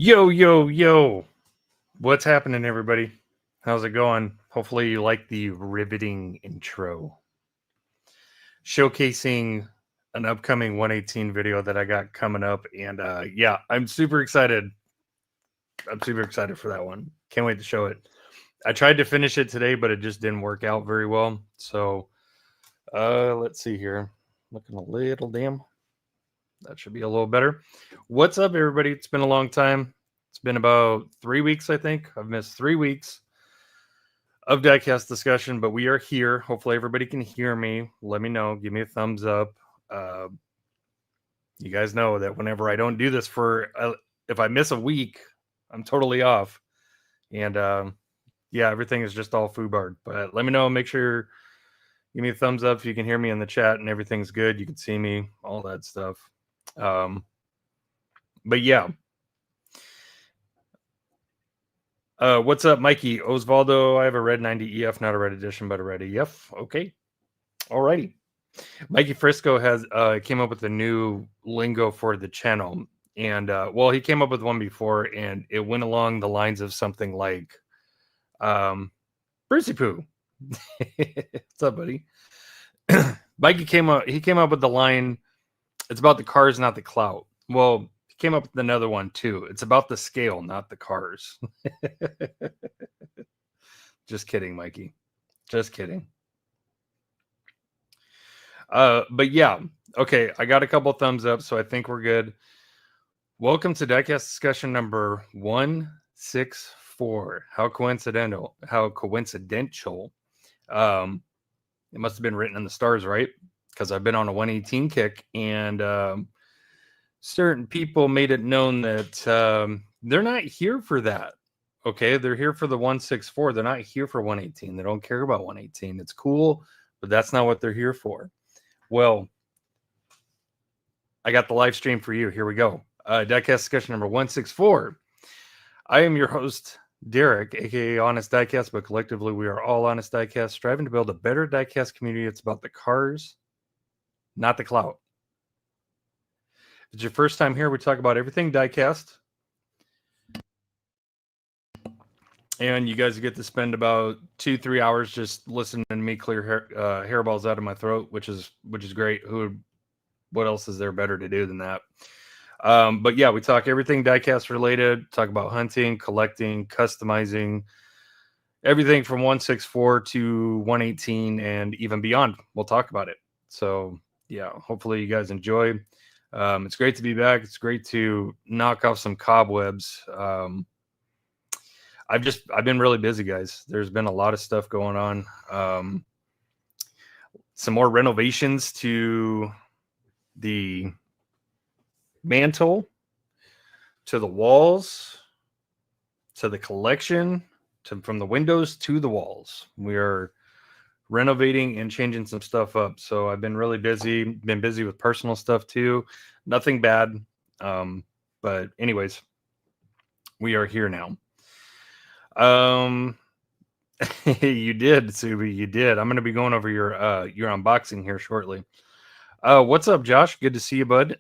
Yo. What's happening, everybody? How's it going? Hopefully you like the riveting intro. Showcasing an upcoming 118 video that I got coming up. And yeah, I'm super excited. I'm super excited for that one. Can't wait to show it. I tried to finish it today, but it just didn't work out very well. So let's see here. Looking a little dim. That should be a little better. What's up, everybody? It's been a long time. It's been about 3 weeks, I think. I've missed 3 weeks of diecast discussion, but we are here. Hopefully everybody can hear me. Let me know. Give me a thumbs up. You guys know that whenever I don't do this if I miss a week, I'm totally off. And yeah, everything is just all foobarred. But let me know. Make sure give me a thumbs up if you can hear me in the chat and everything's good. You can see me, all that stuff. But yeah. What's up, Mikey? Osvaldo, I have a red 90 EF, not a red edition, but a red EF. Okay. Alrighty. Mikey Frisco has came up with a new lingo for the channel. And well, he came up with one before, and it went along the lines of something like Brucey Poo. What's up, buddy? Mikey came up with the line, it's about the cars, not the clout. Well, he came up with another one too. It's about the scale, not the cars. Just kidding, Mikey. Just kidding. But yeah, okay, I got a couple thumbs up, so I think we're good. Welcome to Diecast discussion number 164. How coincidental. It must have been written in the stars, right? Because I've been on a 118 kick, and certain people made it known that they're not here for that. Okay, they're here for the 164. They're not here for 118. They don't care about 118. It's cool, but that's not what they're here for. Well, I got the live stream for you. Here we go. Diecast discussion number 164. I am your host, Derek, aka Honest Diecast, but collectively we are all Honest Diecast, striving to build a better diecast community. It's about the cars, not the clout. If it's your first time here, we talk about everything diecast. And you guys get to spend about 2-3 hours just listening to me clear hairballs out of my throat, which is great. What else is there better to do than that? But yeah, we talk everything diecast related, talk about hunting, collecting, customizing, everything from 164 to 118 and even beyond. We'll talk about it. So yeah, hopefully you guys enjoy. It's great to be back. It's great to knock off some cobwebs. I've been really busy, guys. There's been a lot of stuff going on. Some more renovations to the mantle, to the walls, to the collection, from the windows to the walls. We are renovating and changing some stuff up. So I've been really busy. Been busy with personal stuff too. Nothing bad. But anyways, we are here now. You did, Subi. You did. I'm going to be going over your unboxing here shortly. What's up, Josh? Good to see you, bud.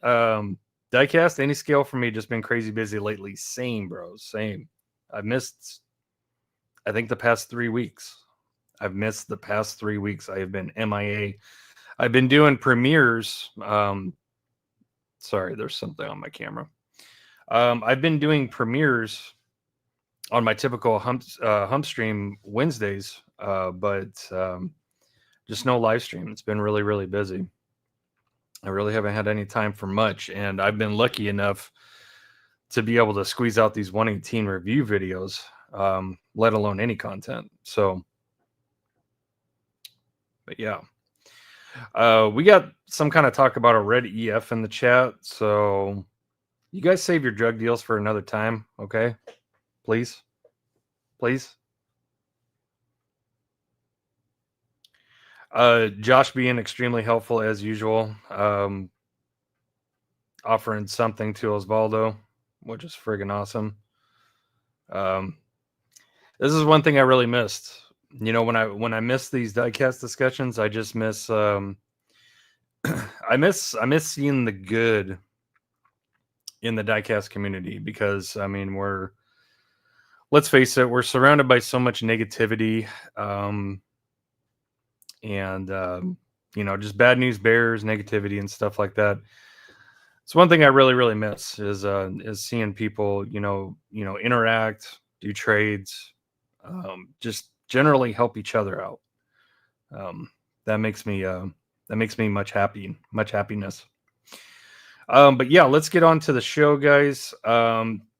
Diecast, any scale for me? Just been crazy busy lately. Same, bro. Same. I've missed, I think, the past 3 weeks. I have been MIA. I've been doing premieres. Sorry, there's something on my camera. I've been doing premieres on my typical hump stream Wednesdays, but just no live stream. It's been really, really busy. I really haven't had any time for much, and I've been lucky enough to be able to squeeze out these 118 review videos, let alone any content. So, but yeah. We got some kind of talk about a red EF in the chat, so you guys save your drug deals for another time, okay? Please. Josh being extremely helpful as usual, offering something to Osvaldo, which is friggin' awesome. This is one thing I really missed. You know, when I miss these diecast discussions, I just miss I miss seeing the good in the diecast community, because I mean, let's face it, we're surrounded by so much negativity, and just bad news bears, negativity, and stuff like that. It's one thing I really, really miss is seeing people, interact, do trades, just generally help each other out. That makes me much happiness. But yeah, let's get on to the show, guys.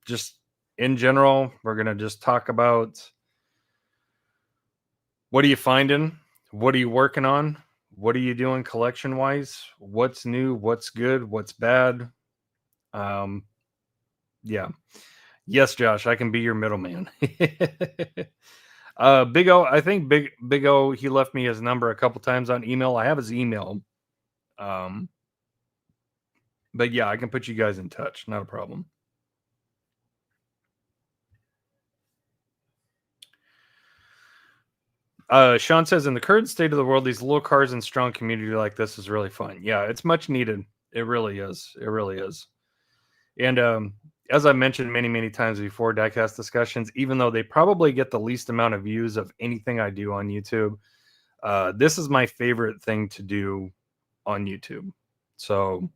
Just in general, we're gonna just talk about what are you finding, what are you working on, what are you doing collection wise, what's new, what's good, what's bad. Yeah. Yes, Josh, I can be your middleman. Big O, I think Big O, he left me his number a couple times on email. I have his email. But yeah, I can put you guys in touch. Not a problem. Sean says, in the current state of the world, these little cars and strong community like this is really fun. Yeah, it's much needed. It really is. It really is. And as I mentioned many, many times before, diecast discussions, even though they probably get the least amount of views of anything I do on YouTube, this is my favorite thing to do on YouTube. So,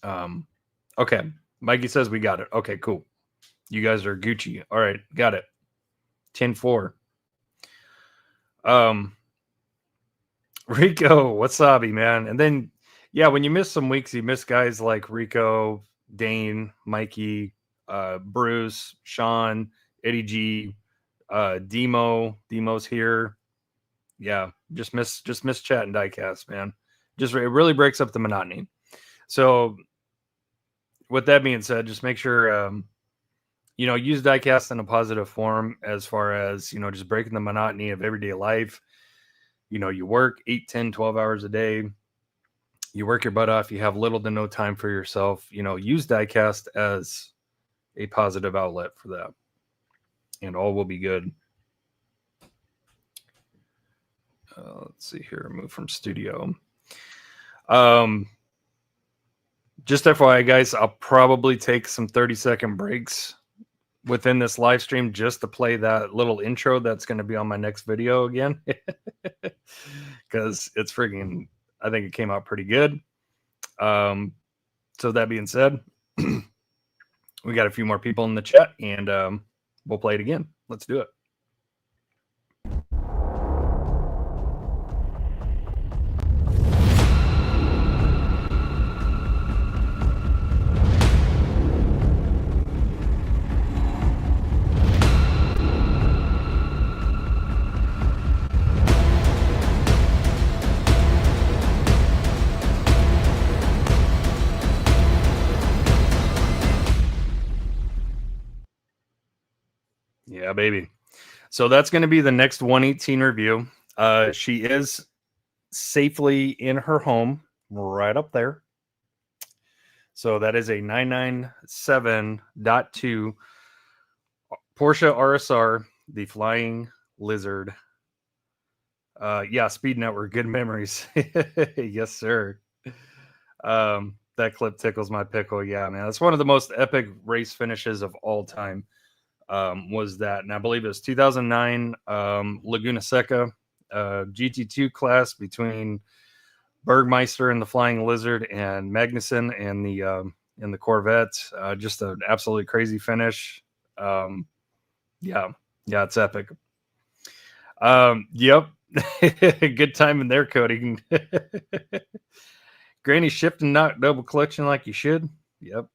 okay. Mikey says we got it. Okay, cool. You guys are Gucci. All right, got it. 10-4. Rico, wasabi, man. And then, yeah, when you miss some weeks, you miss guys like Rico, Dane, Mikey, Bruce, Sean, Eddie G, Demo's here. Yeah, just miss chat and diecast, man. It really breaks up the monotony. So with that being said, just make sure use diecast in a positive form, as far as just breaking the monotony of everyday life. You work 8, 10, 12 hours a day. You work your butt off. You have little to no time for yourself. Use diecast as a positive outlet for that, and all will be good. Let's see here. Move from studio. Just FYI, guys, I'll probably take some 30-second breaks within this live stream just to play that little intro that's going to be on my next video again, because it's freaking, I think it came out pretty good. So that being said, we got a few more people in the chat, and we'll play it again. Let's do it. Yeah, baby. So that's going to be the next 118 review. She is safely in her home, right up there. So that is a 997.2 Porsche RSR, the Flying Lizard. Yeah, Speed Network, good memories. Yes, sir. That clip tickles my pickle. Yeah, man, that's one of the most epic race finishes of all time. Was that, and I believe it was 2009 Laguna Seca GT2 class between Bergmeister and the Flying Lizard and Magnuson and the Corvette. Just an absolutely crazy finish. Yeah, it's epic. Yep. Good time in there, Cody. Granny shifting, not double collection like you should. Yep.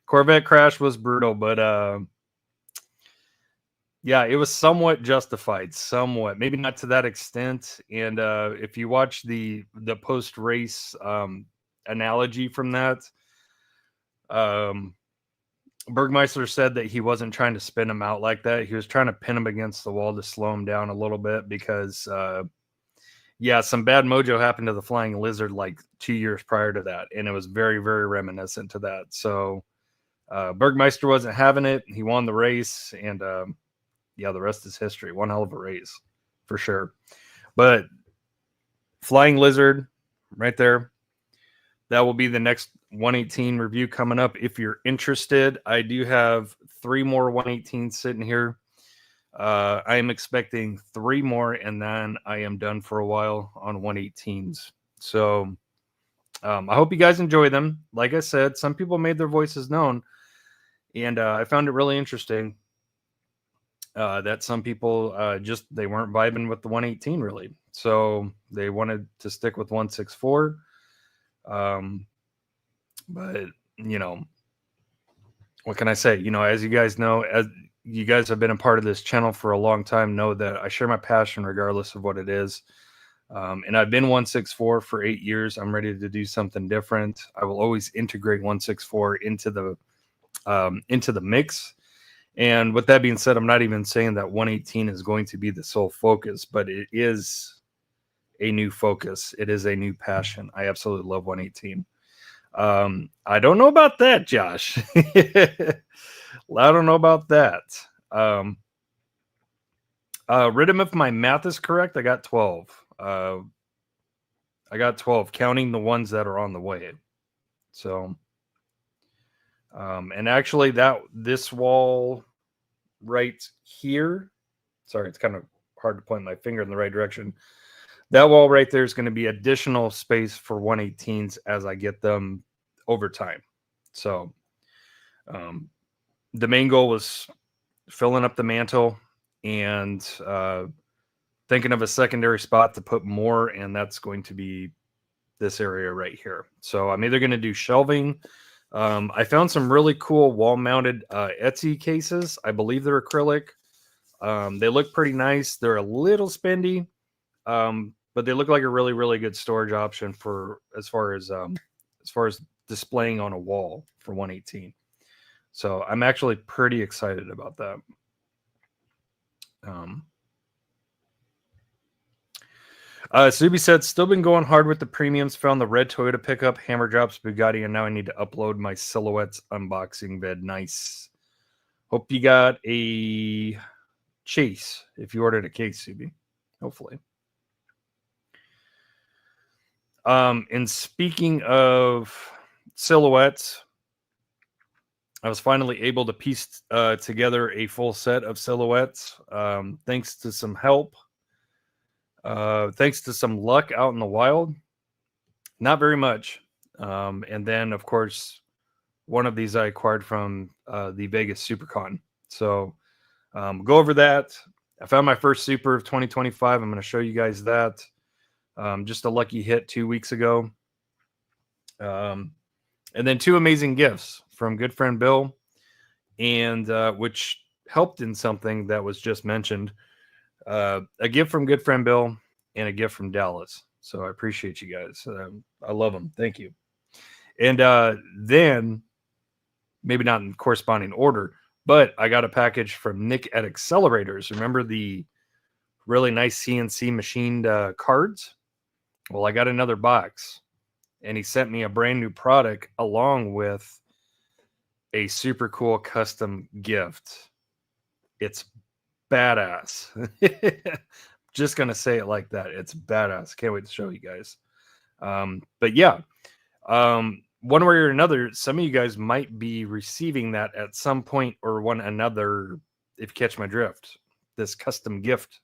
Corvette crash was brutal, but yeah, it was somewhat justified. Somewhat, maybe not to that extent. And if you watch the post race analogy from that, Bergmeister said that he wasn't trying to spin him out like that. He was trying to pin him against the wall to slow him down a little bit, because yeah, some bad mojo happened to the Flying Lizard like 2 years prior to that, and it was very, very reminiscent to that. So Bergmeister wasn't having it. He won the race, and yeah, the rest is history. One hell of a race for sure. But Flying Lizard right there, that will be the next 118 review coming up. If you're interested, I do have 3 more 118s sitting here. I am expecting 3 more, and then I am done for a while on 118s. So I hope you guys enjoy them. Like I said, some people made their voices known, and I found it really interesting that some people just they weren't vibing with the 118 really, so they wanted to stick with 164. But you know, what can I say? You know, as you guys know, as you guys have been a part of this channel for a long time, know that I share my passion regardless of what it is. And I've been 164 for 8 years. I'm ready to do something different. I will always integrate 164 into the mix. And with that being said, I'm not even saying that 118 is going to be the sole focus, but it is a new focus. It is a new passion. I absolutely love 118. I don't know about that, Josh. I don't know about that. Rhythm, if my math is correct, I got 12. I got 12, counting the ones that are on the way. So, and actually this wall right here, sorry, it's kind of hard to point my finger in the right direction. That wall right there is going to be additional space for 118s as I get them over time. So, the main goal was filling up the mantle and thinking of a secondary spot to put more, and that's going to be this area right here. So I'm either going to do shelving. I found some really cool wall-mounted Etsy cases. I believe they're acrylic. They look pretty nice. They're a little spendy, but they look like a really, really good storage option for as far as displaying on a wall for 118. So I'm actually pretty excited about that. Subi said, still been going hard with the premiums. Found the red Toyota pickup, Hammer Drops, Bugatti, and now I need to upload my Silhouettes unboxing vid. Nice. Hope you got a chase if you ordered a case, Subi. Hopefully. And speaking of Silhouettes, I was finally able to piece together a full set of Silhouettes, thanks to some help. Thanks to some luck out in the wild. Not very much. And then, of course, one of these I acquired from the Vegas SuperCon. So go over that. I found my first Super of 2025. I'm going to show you guys that. Just a lucky hit 2 weeks ago. And then 2 amazing gifts from good friend Bill, and which helped in something that was just mentioned. A gift from good friend Bill and a gift from Dallas. So I appreciate you guys. I love them. Thank you. And then, maybe not in corresponding order, but I got a package from Nick at AcSellorators. Remember the really nice CNC machined cards? Well, I got another box, and he sent me a brand new product along with a super cool custom gift. It's badass. Just gonna say it like that. It's badass. Can't wait to show you guys. But yeah, one way or another, some of you guys might be receiving that at some point or one another, if you catch my drift. This custom gift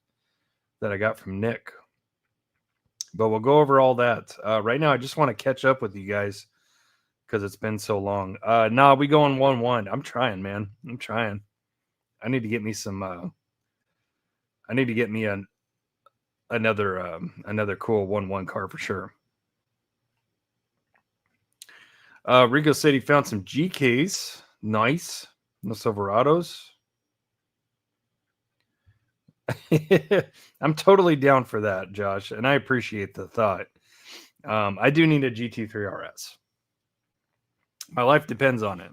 that I got from Nick. But we'll go over all that. Right now, I just want to catch up with you guys because it's been so long. Nah, we going 1-1. I'm trying, man. I'm trying. I need to get me some. I need to get me another cool 1-1 car for sure. Rico said he found some GKs. Nice. No Silverados. I'm totally down for that, Josh, and I appreciate the thought. I do need a GT3 RS. My life depends on it.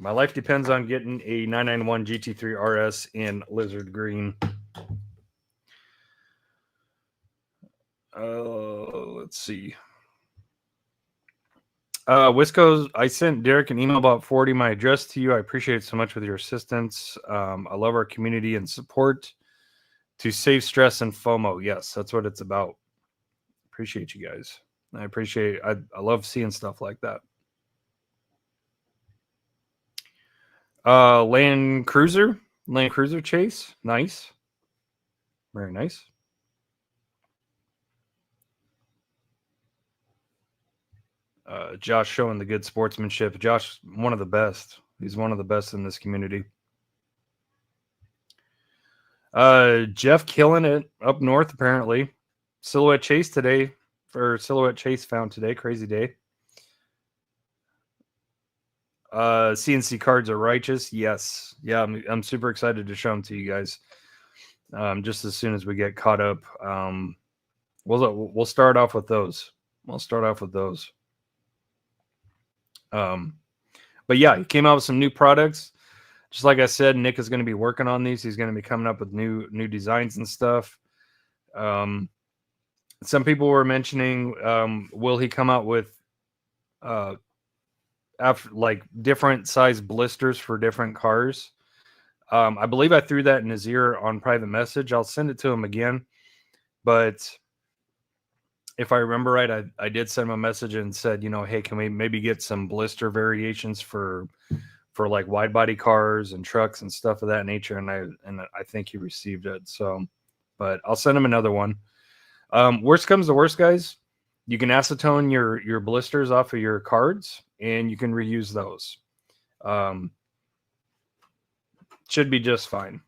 My life depends on getting a 991 GT3 RS in Lizard Green. Let's see. Wisco, I sent Derek an email about forwarding my address to you. I appreciate it so much with your assistance. I love our community and support to save stress and FOMO. Yes, that's what it's about. Appreciate you guys. I appreciate. I love seeing stuff like that. Land Cruiser Chase. Nice. Very nice. Josh showing the good sportsmanship. Josh, one of the best. He's one of the best in this community. Jeff killing it up north, apparently. Silhouette Chase today, for Silhouette Chase found today. Crazy day. CNC cards are righteous. Yes. Yeah, I'm super excited to show them to you guys. Just as soon as we get caught up. We'll start off with those. But yeah, he came out with some new products. Just like I said, Nick is going to be working on these. He's going to be coming up with new designs and stuff. Some people were mentioning, will he come out with after like different size blisters for different cars? I believe I threw that in his ear on private message. I'll send it to him again. But if I remember right, I did send him a message and said, you know, hey, can we maybe get some blister variations for like wide body cars and trucks and stuff of that nature? And I think he received it. So, but I'll send him another one. Worst comes to worst, guys, you can acetone your blisters off of your cards and you can reuse those. Should be just fine.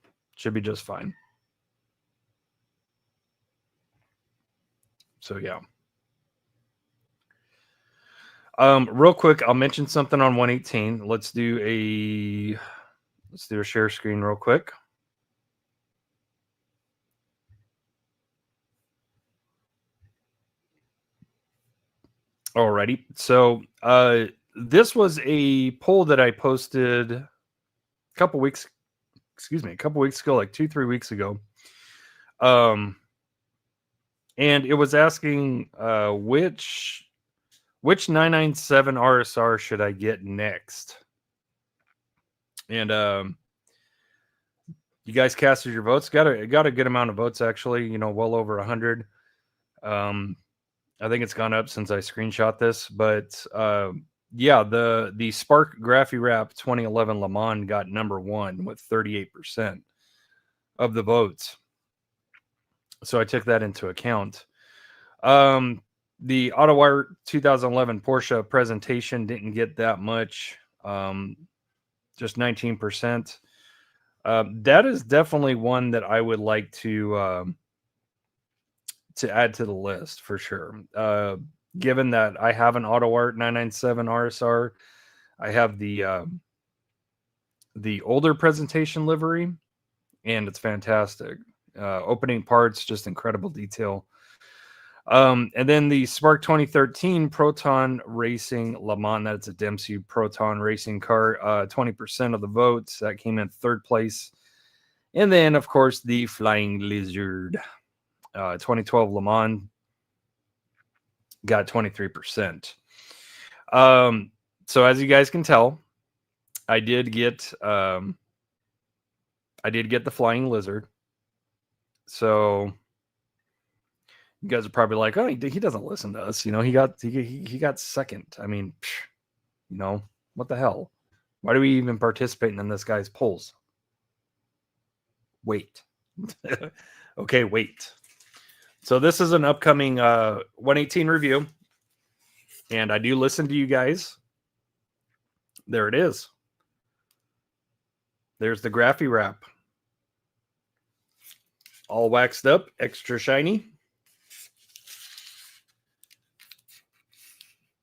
So yeah. Real quick, I'll mention something on 118. Let's do a share screen real quick. Alrighty. So this was a poll that I posted a couple weeks ago, like 2-3 weeks ago. And it was asking which 997 RSR should I get next? And you guys casted your votes. Got a good amount of votes, actually, you know, well over 100. I think it's gone up since I screenshot this, but yeah, the Spark Graphy Wrap 2011 Le Mans got #1 with 38% of the votes. So I took that into account. The AutoWire 2011 Porsche presentation didn't get that much, just 19%. That is definitely one that I would like to add to the list for sure. Given that I have an AutoArt 997 RSR, I have the older presentation livery, and it's fantastic. Opening parts, just incredible detail. And then the Spark 2013 Proton Racing Le Mans, that's a Dempsey Proton Racing car, 20% of the votes. That came in 3rd place. And then, of course, the Flying Lizard 2012 Le Mans got 23%. So as you guys can tell, I did get the Flying Lizard. So you guys are probably like, oh, he doesn't listen to us. You know, he got second. I mean, you know, what the hell? Why do we even participate in this guy's polls? Wait. Okay, wait. So this is an upcoming 118 review, and I do listen to you guys. There it is. There's the Graphy Wrap. All waxed up, extra shiny.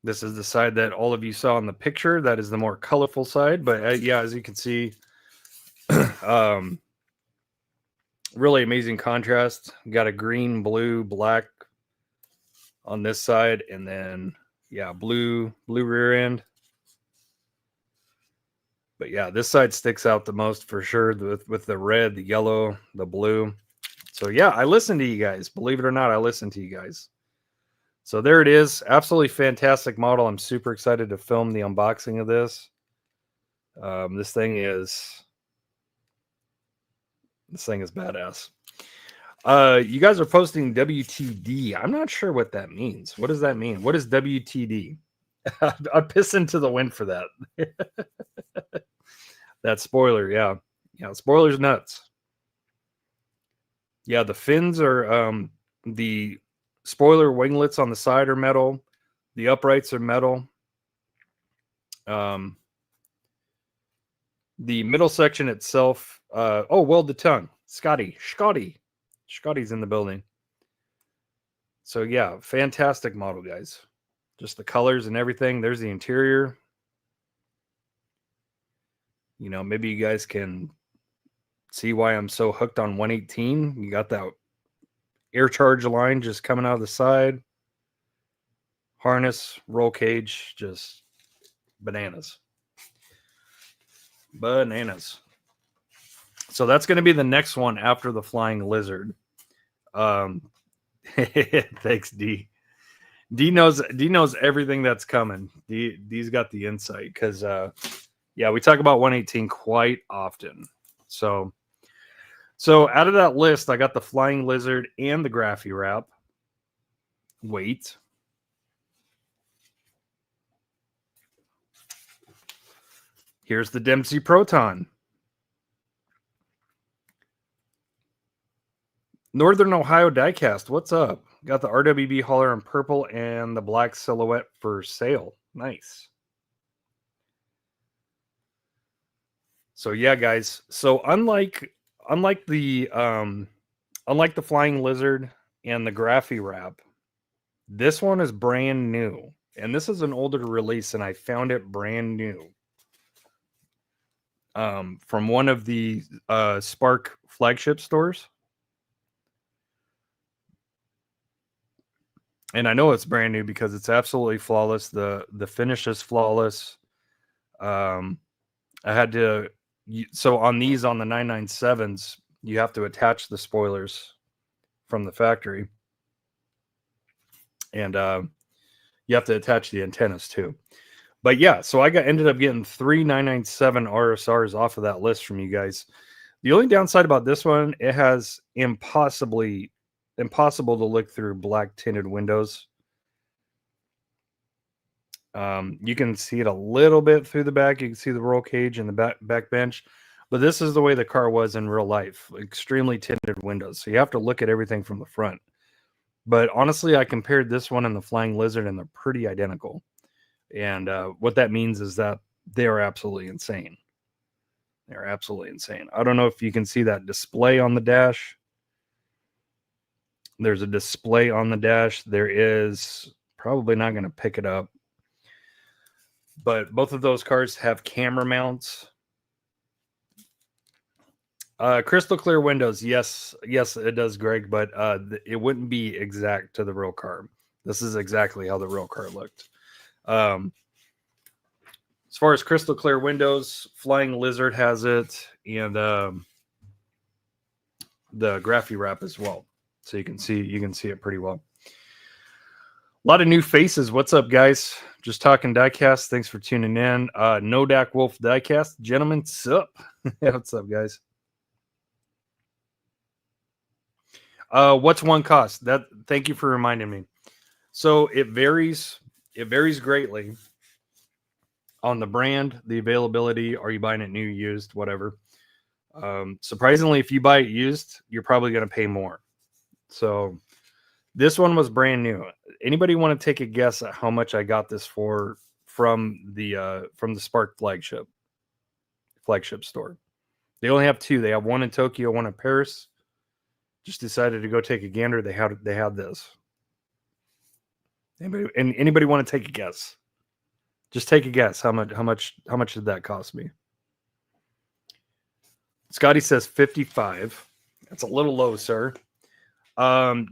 This is the side that all of you saw in the picture. That is the more colorful side. But yeah, as you can see, really amazing contrast. Got a green, blue, black on this side, and then yeah, blue rear end. But yeah, this side sticks out the most for sure, with the red, the yellow, the blue. So yeah, I listen to you guys. Believe it or not, I listen to you guys. So there it is. Absolutely fantastic model. I'm super excited to film the unboxing of this. This thing is badass. You guys are posting WTD. I'm not sure what that means. What does that mean? What is WTD? I'd piss into the wind for that. That spoiler, yeah. Yeah, spoiler's nuts. Yeah, the fins are the spoiler winglets on the side are metal. The uprights are metal. The middle section itself, oh, weld the tongue. Scotty's in the building. So yeah, fantastic model, guys. Just the colors and everything. There's the interior. You know, maybe you guys can see why I'm so hooked on 118. You got that air charge line just coming out of the side. Harness, roll cage, just bananas. Bananas. So that's going to be the next one after the Flying Lizard. Thanks, D. D knows everything that's coming. D's got the insight because yeah, we talk about 118 quite often. So out of that list, I got the Flying Lizard and the Graphy Wrap. Wait. Here's the Dempsey Proton. Northern Ohio Diecast, what's up? Got the RWB hauler in purple and the black silhouette for sale. Nice. So yeah, guys. So unlike the Flying Lizard and the Graphy Wrap, this one is brand new. And this is an older release, and I found it brand new. From one of the Spark flagship stores. And I know it's brand new because it's absolutely flawless. The finish is flawless. I had to, so on these, on the 997s, you have to attach the spoilers from the factory. And you have to attach the antennas too. But yeah, so I ended up getting 3 997 RSRs off of that list from you guys. The only downside about this one, it has impossible to look through black tinted windows. You can see it a little bit through the back. You can see the roll cage and the back bench. But this is the way the car was in real life. Extremely tinted windows. So you have to look at everything from the front. But honestly, I compared this one and the Flying Lizard, and they're pretty identical. And what that means is that they are absolutely insane. They're absolutely insane. I don't know if you can see that display on the dash. There's a display on the dash. There is, probably not going to pick it up. But both of those cars have camera mounts. Crystal clear windows. Yes, it does, Greg, but it wouldn't be exact to the real car. This is exactly how the real car looked. As far as crystal clear windows, Flying Lizard has it, and the Graphy Wrap as well. So you can see it pretty well. A lot of new faces. What's up, guys? Just talking diecast. Thanks for tuning in. No Dak Wolf Diecast. Gentlemen, sup? What's up, guys? What's one cost? Thank you for reminding me. So it varies greatly on the brand, the availability. Are you buying it new, used, whatever? Surprisingly, if you buy it used, you're probably going to pay more. So this one was brand new. Anybody want to take a guess at how much I got this for from the Spark flagship store? They only have two. They have one in Tokyo, one in Paris. Just decided to go take a gander. They had this. Anybody want to take a guess? Just take a guess. How much did that cost me? Scotty says 55. That's a little low, sir.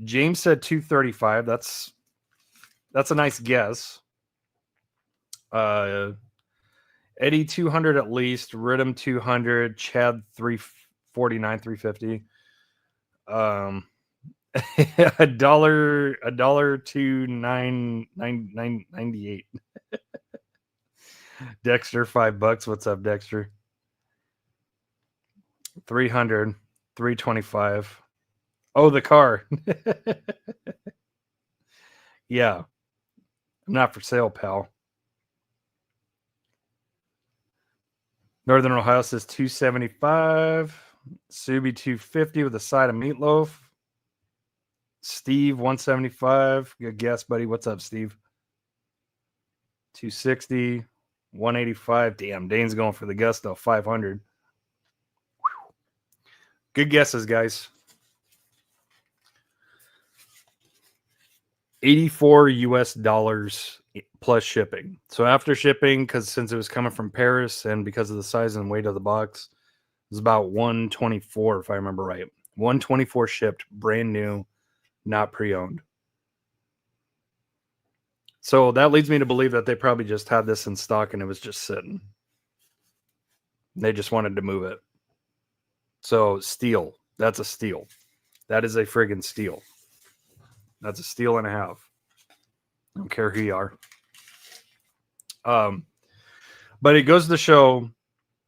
James said 235. That's a nice guess. Eddie 200 at least. Rhythm 200. Chad 349, 350. a dollar to 9.98. Dexter $5. What's up, Dexter? 300, 325. Oh, the car. Yeah. Not for sale, pal. Northern Ohio says $275. Subie $250 with a side of meatloaf. Steve $175. Good guess, buddy. What's up, Steve? $260. $185. Damn, Dane's going for the gusto. $500. Good guesses, guys. 84 US dollars plus shipping. So after shipping, because since it was coming from Paris and because of the size and weight of the box, it was about 124 if I remember right. 124 shipped, brand new, not pre-owned. So that leads me to believe that they probably just had this in stock and it was just sitting. They just wanted to move it. So steal. That's a steal. That is a friggin' steal. That's a steal and a half. I don't care who you are. But it goes to show,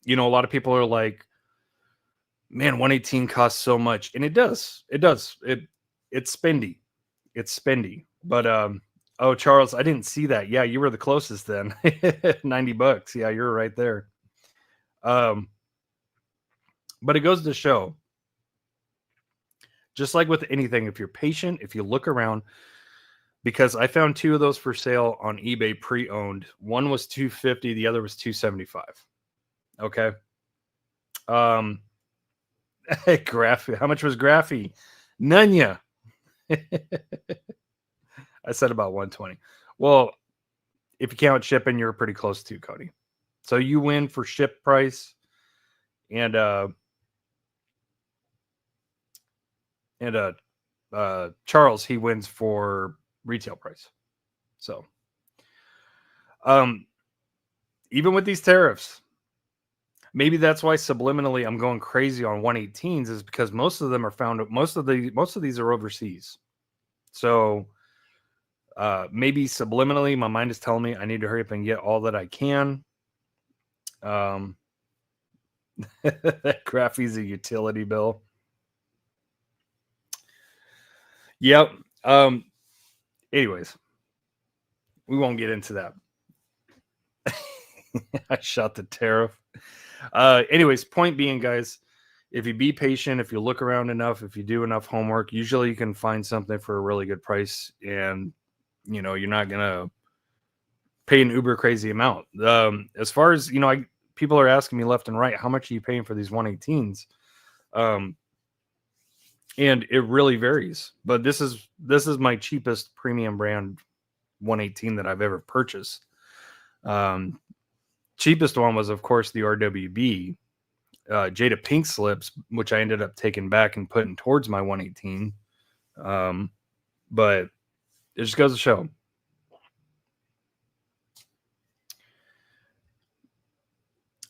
you know, a lot of people are like, man, 118 costs so much. And it does. It does. It's spendy. It's spendy. But oh, Charles, I didn't see that. Yeah, you were the closest then. $90. Yeah, you're right there. But it goes to show, just like with anything, if you're patient, if you look around, because I found two of those for sale on eBay pre-owned. One was $250, the other was $275. Okay. Graphy. How much was Graphy? None ya. I said about 120. Well, if you count shipping, you're pretty close to Cody. So you win for ship price, and Charles, he wins for retail price. So even with these tariffs, maybe that's why subliminally I'm going crazy on 118s, is because most of them are found, most of these are overseas. So maybe subliminally my mind is telling me I need to hurry up and get all that I can. That Graphy's a utility bill. Yep. Anyways, we won't get into that. I shot the tariff. Anyways, point being, guys, if you be patient, if you look around enough, if you do enough homework, usually you can find something for a really good price, and you know you're not gonna pay an uber crazy amount. As far as you know, people are asking me left and right, how much are you paying for these 118s? And it really varies. But this is my cheapest premium brand 118 that I've ever purchased. Cheapest one was, of course, the RWB Jada Pink Slips, which I ended up taking back and putting towards my 118. But it just goes to show.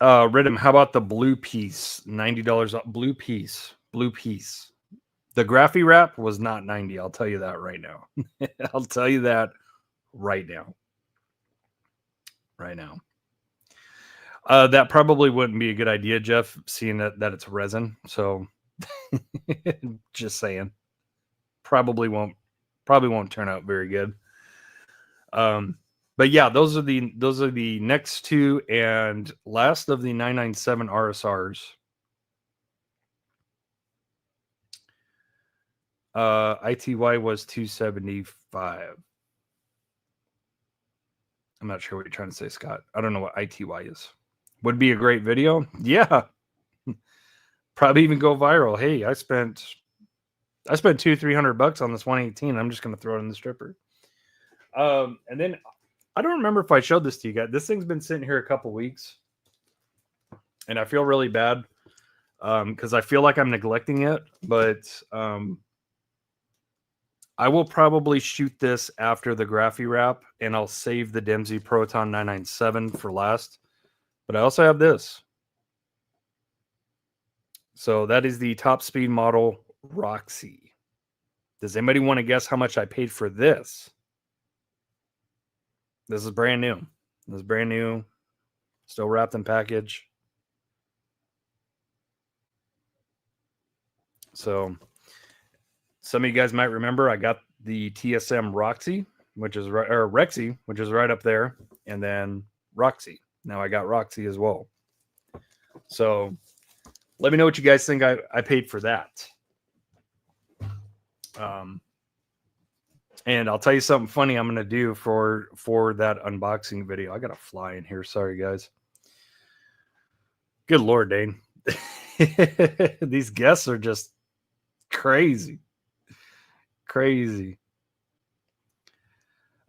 Rhythm, how about the blue piece? $90 blue piece. The Graphy wrap was not 90. I'll tell you that right now. I'll tell you that right now. That probably wouldn't be a good idea, Jeff, seeing that it's resin. So just saying. Probably won't turn out very good. But yeah, those are the next two and last of the 997 RSRs. ITY was 275. I'm not sure what you're trying to say, Scott. I don't know what ITY is. Would be a great video. Yeah. Probably even go viral. Hey, I spent $200-300 on this 118. I'm just going to throw it in the stripper. And then I don't remember if I showed this to you guys. This thing's been sitting here a couple weeks, and I feel really bad because I feel like I'm neglecting it. But I will probably shoot this after the Graphy wrap, and I'll save the Dempsey Proton 997 for last. But I also have this. So that is the top speed model Roxy. Does anybody want to guess how much I paid for this? This is brand new. Still wrapped in package. So some of you guys might remember I got the TSM Roxy, which is right, or Rexy, which is right up there, and then Roxy. Now I got Roxy as well. So let me know what you guys think I paid for that. And I'll tell you something funny I'm gonna do for that unboxing video. I got a fly in here. Sorry, guys. Good Lord, Dane. These guests are just crazy. Crazy.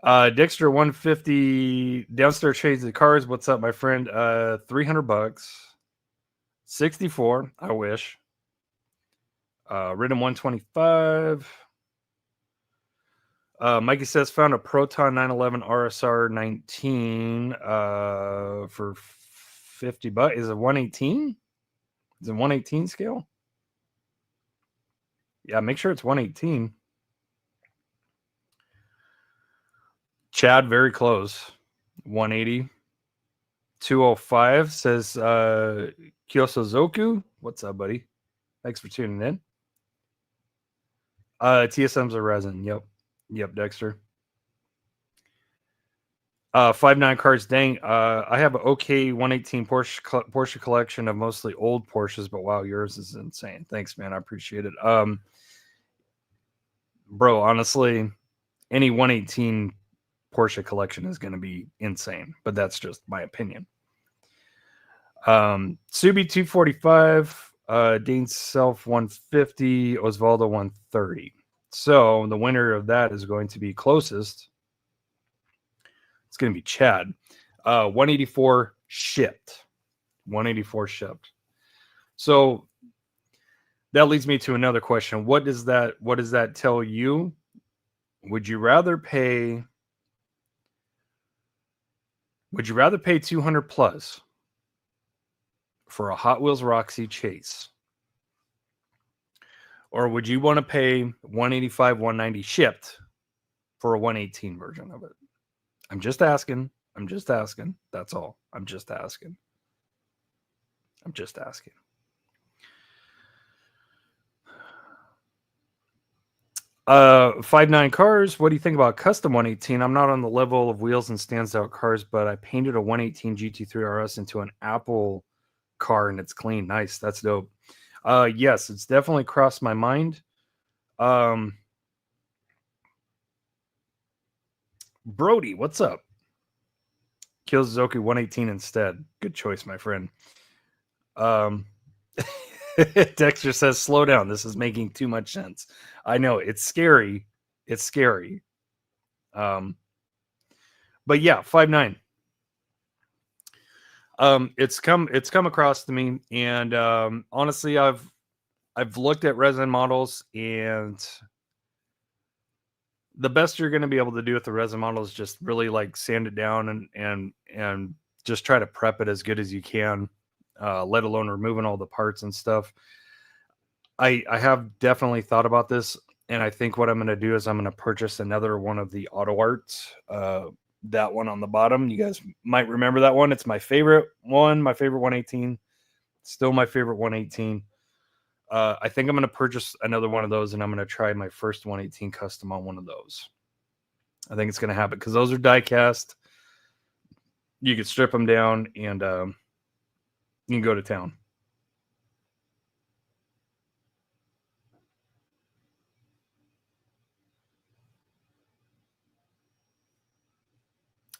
Dexter 150 downstairs shades of cars. What's up, my friend? $300. 64. I wish. Rhythm 125. Mikey says found a Proton 911 RSR 19 for $50. Is it 118? Is it 118 scale? Yeah, make sure it's 118. Chad, very close. 180. 205 says Kyosozoku. What's up, buddy? Thanks for tuning in. TSM's a resin. Yep, Dexter. 59 cars. Dang, I have an okay 118 Porsche collection of mostly old Porsches, but wow, yours is insane. Thanks, man. I appreciate it. Bro, honestly, any 118 Porsche collection is going to be insane, but that's just my opinion. Subi 245, Dean Self 150, Osvaldo 130. So the winner of that is going to be closest. It's going to be Chad. 184 shipped. 184 shipped. So that leads me to another question. What does that tell you? Would you rather pay 200 plus for a Hot Wheels Roxy Chase? Or would you want to pay 185, 190 shipped for a 118 version of it? I'm just asking. That's all. I'm just asking. 59 cars. What do you think about custom 118? I'm not on the level of wheels and stands out cars, but I painted a 118 GT3 RS into an Apple car and it's clean. Nice. That's dope. Yes, it's definitely crossed my mind. Brody, what's up? Kyozoku 118 instead. Good choice, my friend. Dexter says, slow down. This is making too much sense. I know, it's scary. It's scary. But yeah, 5.9. It's come across to me, and honestly, I've looked at resin models, and the best you're going to be able to do with the resin model is just really like sand it down and just try to prep it as good as you can, let alone removing all the parts and stuff. I have definitely thought about this, and I think what I'm going to do is I'm going to purchase another one of the Auto Arts. That one on the bottom, you guys might remember that one. It's my favorite one, my favorite 118. Still my favorite 118. I think I'm going to purchase another one of those, and I'm going to try my first 118 custom on one of those. I think it's going to happen because those are die cast. You can strip them down, and you can go to town.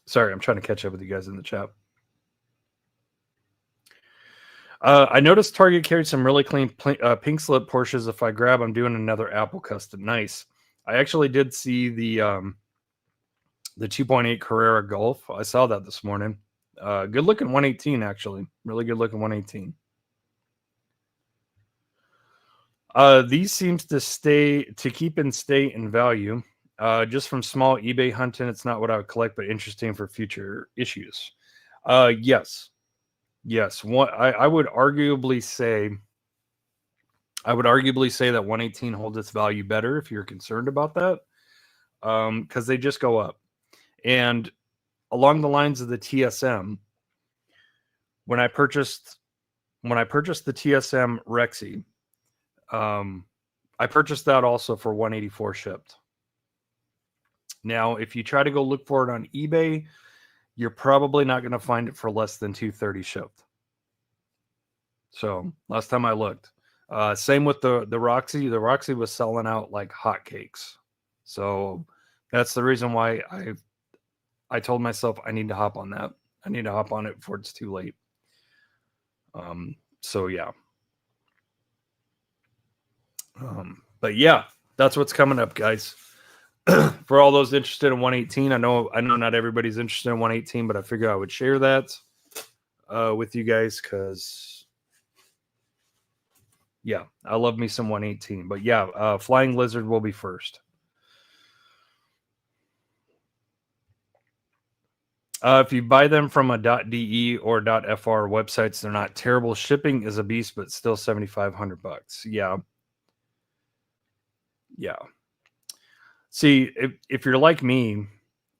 Sorry, I'm trying to catch up with you guys in the chat. I noticed Target carried some really clean pink slip Porsches. If I grab, I'm doing another Apple custom. Nice. I actually did see the 2.8 Carrera Golf. I saw that this morning. Good looking 118, actually. Really good looking 118. These seems to keep and stay in value. Just from small eBay hunting, it's not what I would collect, but interesting for future issues. Yes. I would arguably say that 118 holds its value better if you're concerned about that, because they just go up. And along the lines of the TSM, when I purchased the TSM Rexy I purchased that also for $184 shipped. Now, if you try to go look for it on eBay, you're probably not going to find it for less than $230 shipped. So last time I looked, same with the Roxy. The Roxy was selling out like hotcakes. So that's the reason why I told myself I need to hop on that. I need to hop on it before it's too late. So yeah. But yeah, that's what's coming up, guys. For all those interested in 118, I know not everybody's interested in 118, but I figured I would share that with you guys because, yeah, I love me some 118. But yeah, Flying Lizard will be first. If you buy them from a .de or .fr websites, they're not terrible. Shipping is a beast, but still $7,500. Yeah. Yeah. See, if you're like me,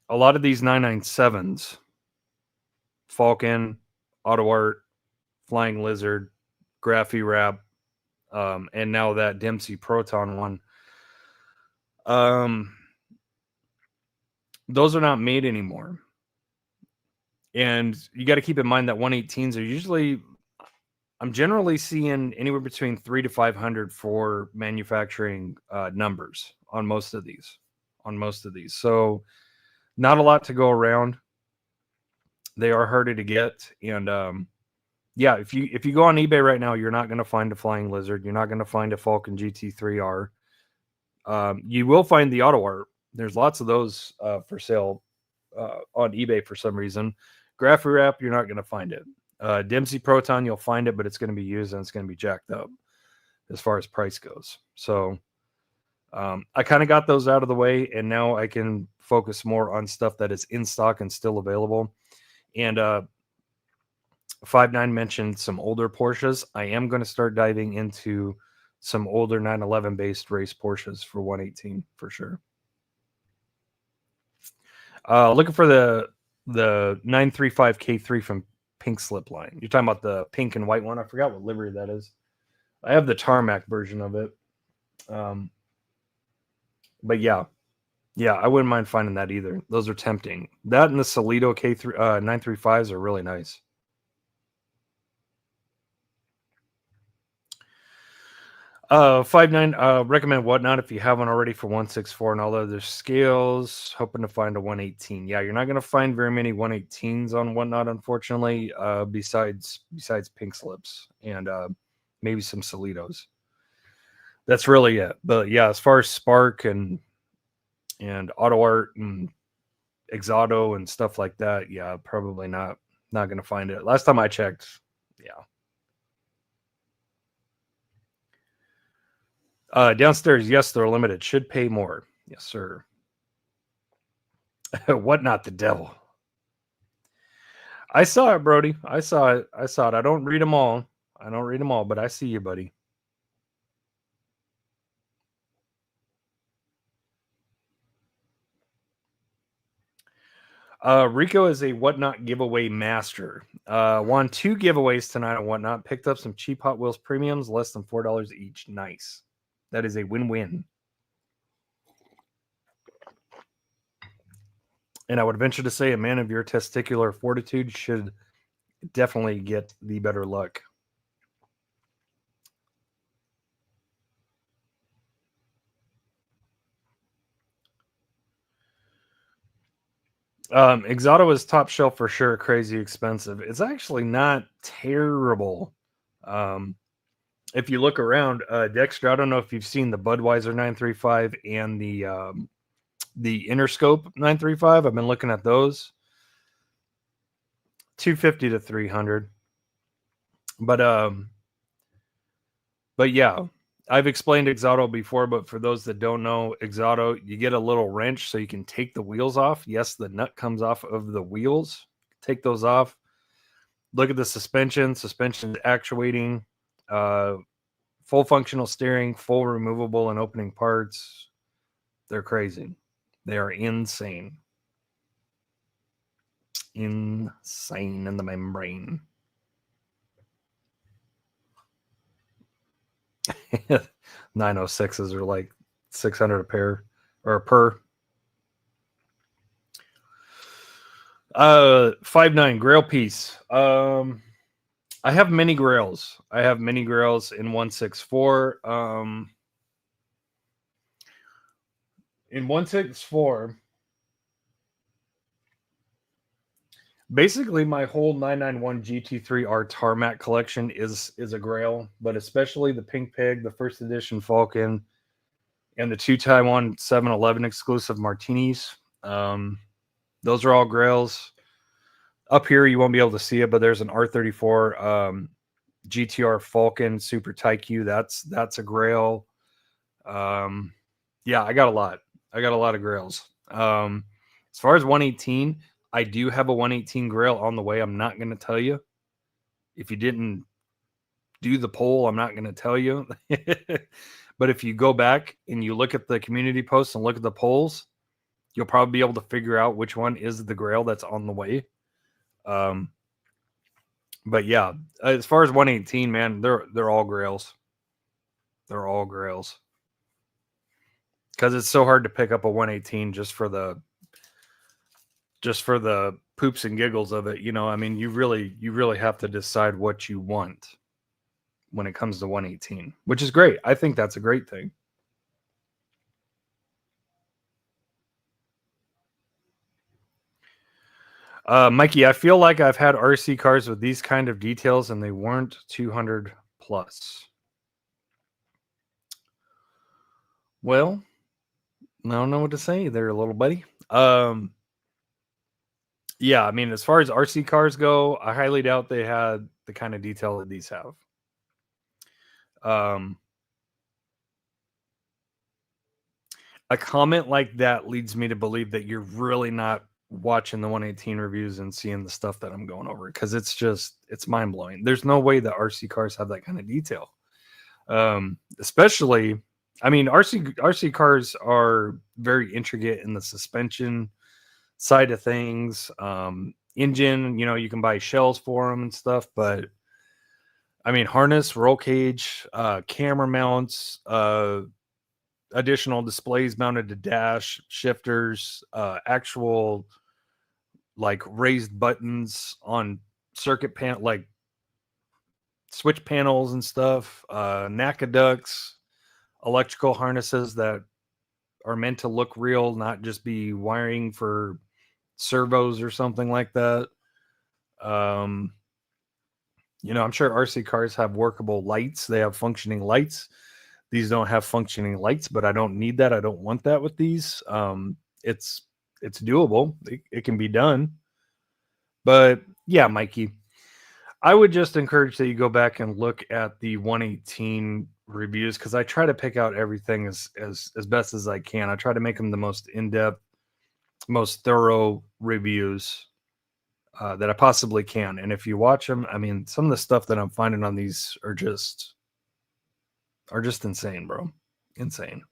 a lot of these 997s, Falcon, Auto Art, Flying Lizard, Graphy Wrap, and now that Dempsey Proton one, those are not made anymore. And you got to keep in mind that 118s are usually, I'm generally seeing anywhere between 300 to 500 for manufacturing numbers on most of these. So not a lot to go around. They are harder to get. And yeah, if you go on eBay right now, you're not going to find a Flying Lizard. You're not going to find a Falcon GT3R. You will find the Auto Art. There's lots of those for sale on eBay for some reason. Graphy Wrap, you're not going to find it. Dempsey Proton, you'll find it, but it's going to be used and it's going to be jacked up as far as price goes. So I kind of got those out of the way, and now I can focus more on stuff that is in stock and still available. And 5.9 mentioned some older Porsches. I am going to start diving into some older 911 based race Porsches for 118 for sure. Looking for the 935 K3 from Pink Slip line. You're talking about the pink and white one. I forgot what livery that is. I have the tarmac version of it. But yeah, I wouldn't mind finding that either. Those are tempting. That and the Solido K3 935s are really nice. Uh, 5.9 recommend Whatnot if you haven't already for 164 and all other scales. Hoping to find a 118. Yeah, you're not going to find very many 118s on Whatnot, unfortunately. Besides Pink Slips and maybe some Solidos. That's really it. But yeah, as far as Spark and Auto Art and Exodo and stuff like that, yeah, probably not going to find it. Last time I checked, yeah. Downstairs, yes, they're limited. Should pay more. Yes, sir. Whatnot the devil. I saw it, Brody. I saw it. I don't read them all. But I see you, buddy. Rico is a Whatnot giveaway master. Won 2 giveaways tonight on Whatnot. Picked up some cheap Hot Wheels premiums, less than $4 each. Nice. That is a win-win. And I would venture to say a man of your testicular fortitude should definitely get the better luck. Exodo is top shelf for sure. Crazy expensive. It's actually not terrible. If you look around, Dexter, I don't know if you've seen the Budweiser 935 and the Interscope 935. I've been looking at those. $250 to $300. But yeah, I've explained Exodo before, but for those that don't know, Exodo, you get a little wrench so you can take the wheels off. Yes, the nut comes off of the wheels. Take those off. Look at the suspension. Suspension actuating. Full functional steering, full removable and opening parts. They're crazy. They are insane. Insane in the membrane. 906s are like 600 a pair or per. 5.9 Grail piece. I have mini grails. I have mini grails in 164. In 164, basically my whole 991 GT3R Tarmac collection is a grail, but especially the Pink Pig, the first edition Falcon, and the 2 Taiwan 711 exclusive Martinis. Those are all grails. Up here, you won't be able to see it, but there's an R34 GTR Falcon Super Taikyu. That's a grail. Yeah, I got a lot. I got a lot of grails. As far as 118, I do have a 118 grail on the way. I'm not going to tell you. If you didn't do the poll, I'm not going to tell you. But if you go back and you look at the community posts and look at the polls, you'll probably be able to figure out which one is the grail that's on the way. But yeah, as far as 118, man, they're all grails. They're all grails. Because it's so hard to pick up a 118 just for the poops and giggles of it. You know, I mean, you really have to decide what you want when it comes to 118, which is great. I think that's a great thing. Mikey, I feel like I've had RC cars with these kind of details and they weren't 200 plus. Well, I don't know what to say there, little buddy. Yeah, I mean, as far as RC cars go, I highly doubt they had the kind of detail that these have. A comment like that leads me to believe that you're really not watching the 118 reviews and seeing the stuff that I'm going over, because it's mind blowing. There's no way that RC cars have that kind of detail. Especially, I mean, RC cars are very intricate in the suspension side of things. Engine, you know, you can buy shells for them and stuff, but I mean, harness, roll cage, camera mounts, additional displays mounted to dash, shifters, actual like raised buttons on circuit panel, like switch panels and stuff, NACA ducts, electrical harnesses that are meant to look real, not just be wiring for servos or something like that. You know, I'm sure RC cars have workable lights. They have functioning lights. These don't have functioning lights, but I don't need that. I don't want that with these. It's doable. It can be done. But yeah, Mikey, I would just encourage that you go back and look at the 118 reviews, because I try to pick out everything as best as I can. I try to make them the most in-depth, most thorough reviews that I possibly can. And if you watch them, I mean, some of the stuff that I'm finding on these are just insane, bro. Insane.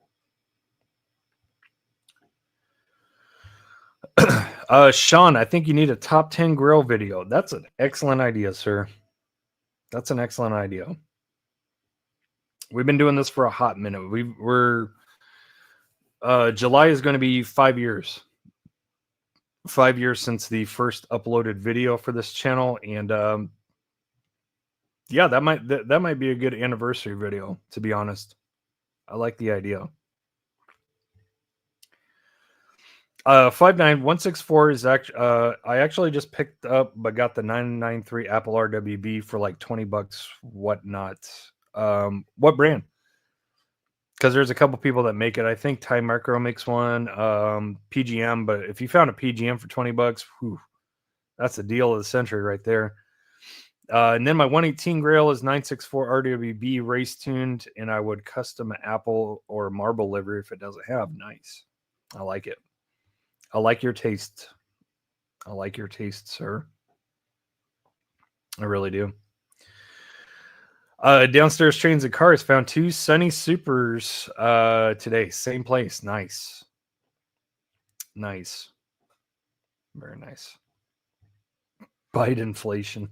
Sean, I think you need a top 10 grill video. That's an excellent idea, sir. That's an excellent idea. We've been doing this for a hot minute. We're July is going to be 5 years. 5 years since the first uploaded video for this channel, and yeah, that might be a good anniversary video, to be honest. I like the idea. 59164 is actually I actually just picked up but got the 993 Apple RWB for like $20 whatnot. What brand? Because there's a couple people that make it. I think Time Micro makes one, PGM, but if you found a PGM for $20, whew, that's the deal of the century right there. And then my 118 Grail is 964 RWB race tuned, and I would custom Apple or marble livery if it doesn't have. Nice. I like it. I like your taste. I like your taste, sir. I really do. Downstairs Trains and Cars found 2 Sunny Supers today. Same place. Nice. Nice. Very nice. Bite inflation.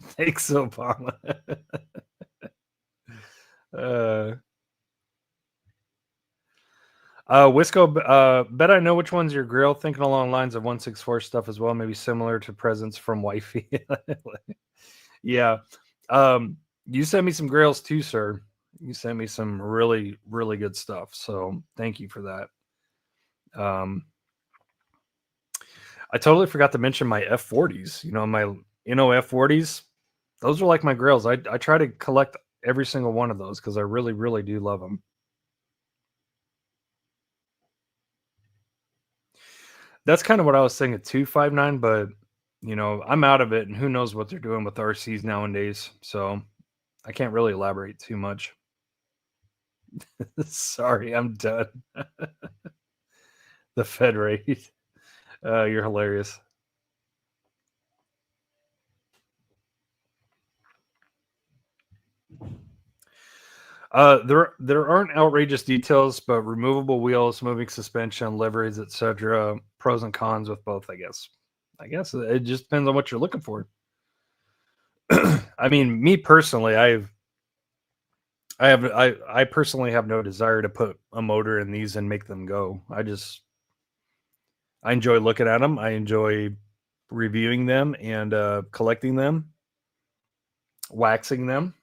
Thanks, Obama. Wisco, bet I know which one's your grill. Thinking along lines of 164 stuff as well, maybe similar to presents from wifey. Yeah. You sent me some grails too, sir. You sent me some really, really good stuff. So thank you for that. I totally forgot to mention my F40s. You know, my F40s. Those are like my grails. I try to collect every single one of those because I really, really do love them. That's kind of what I was thinking, 259, but you know, I'm out of it, and who knows what they're doing with RCs nowadays. So I can't really elaborate too much. Sorry, I'm done. The Fed rate. You're hilarious. There aren't outrageous details, but removable wheels, moving suspension, liveries, etc. Pros and cons with both, I guess. I guess it just depends on what you're looking for. I mean, me personally, I personally have no desire to put a motor in these and make them go. I enjoy looking at them. I enjoy reviewing them and collecting them, waxing them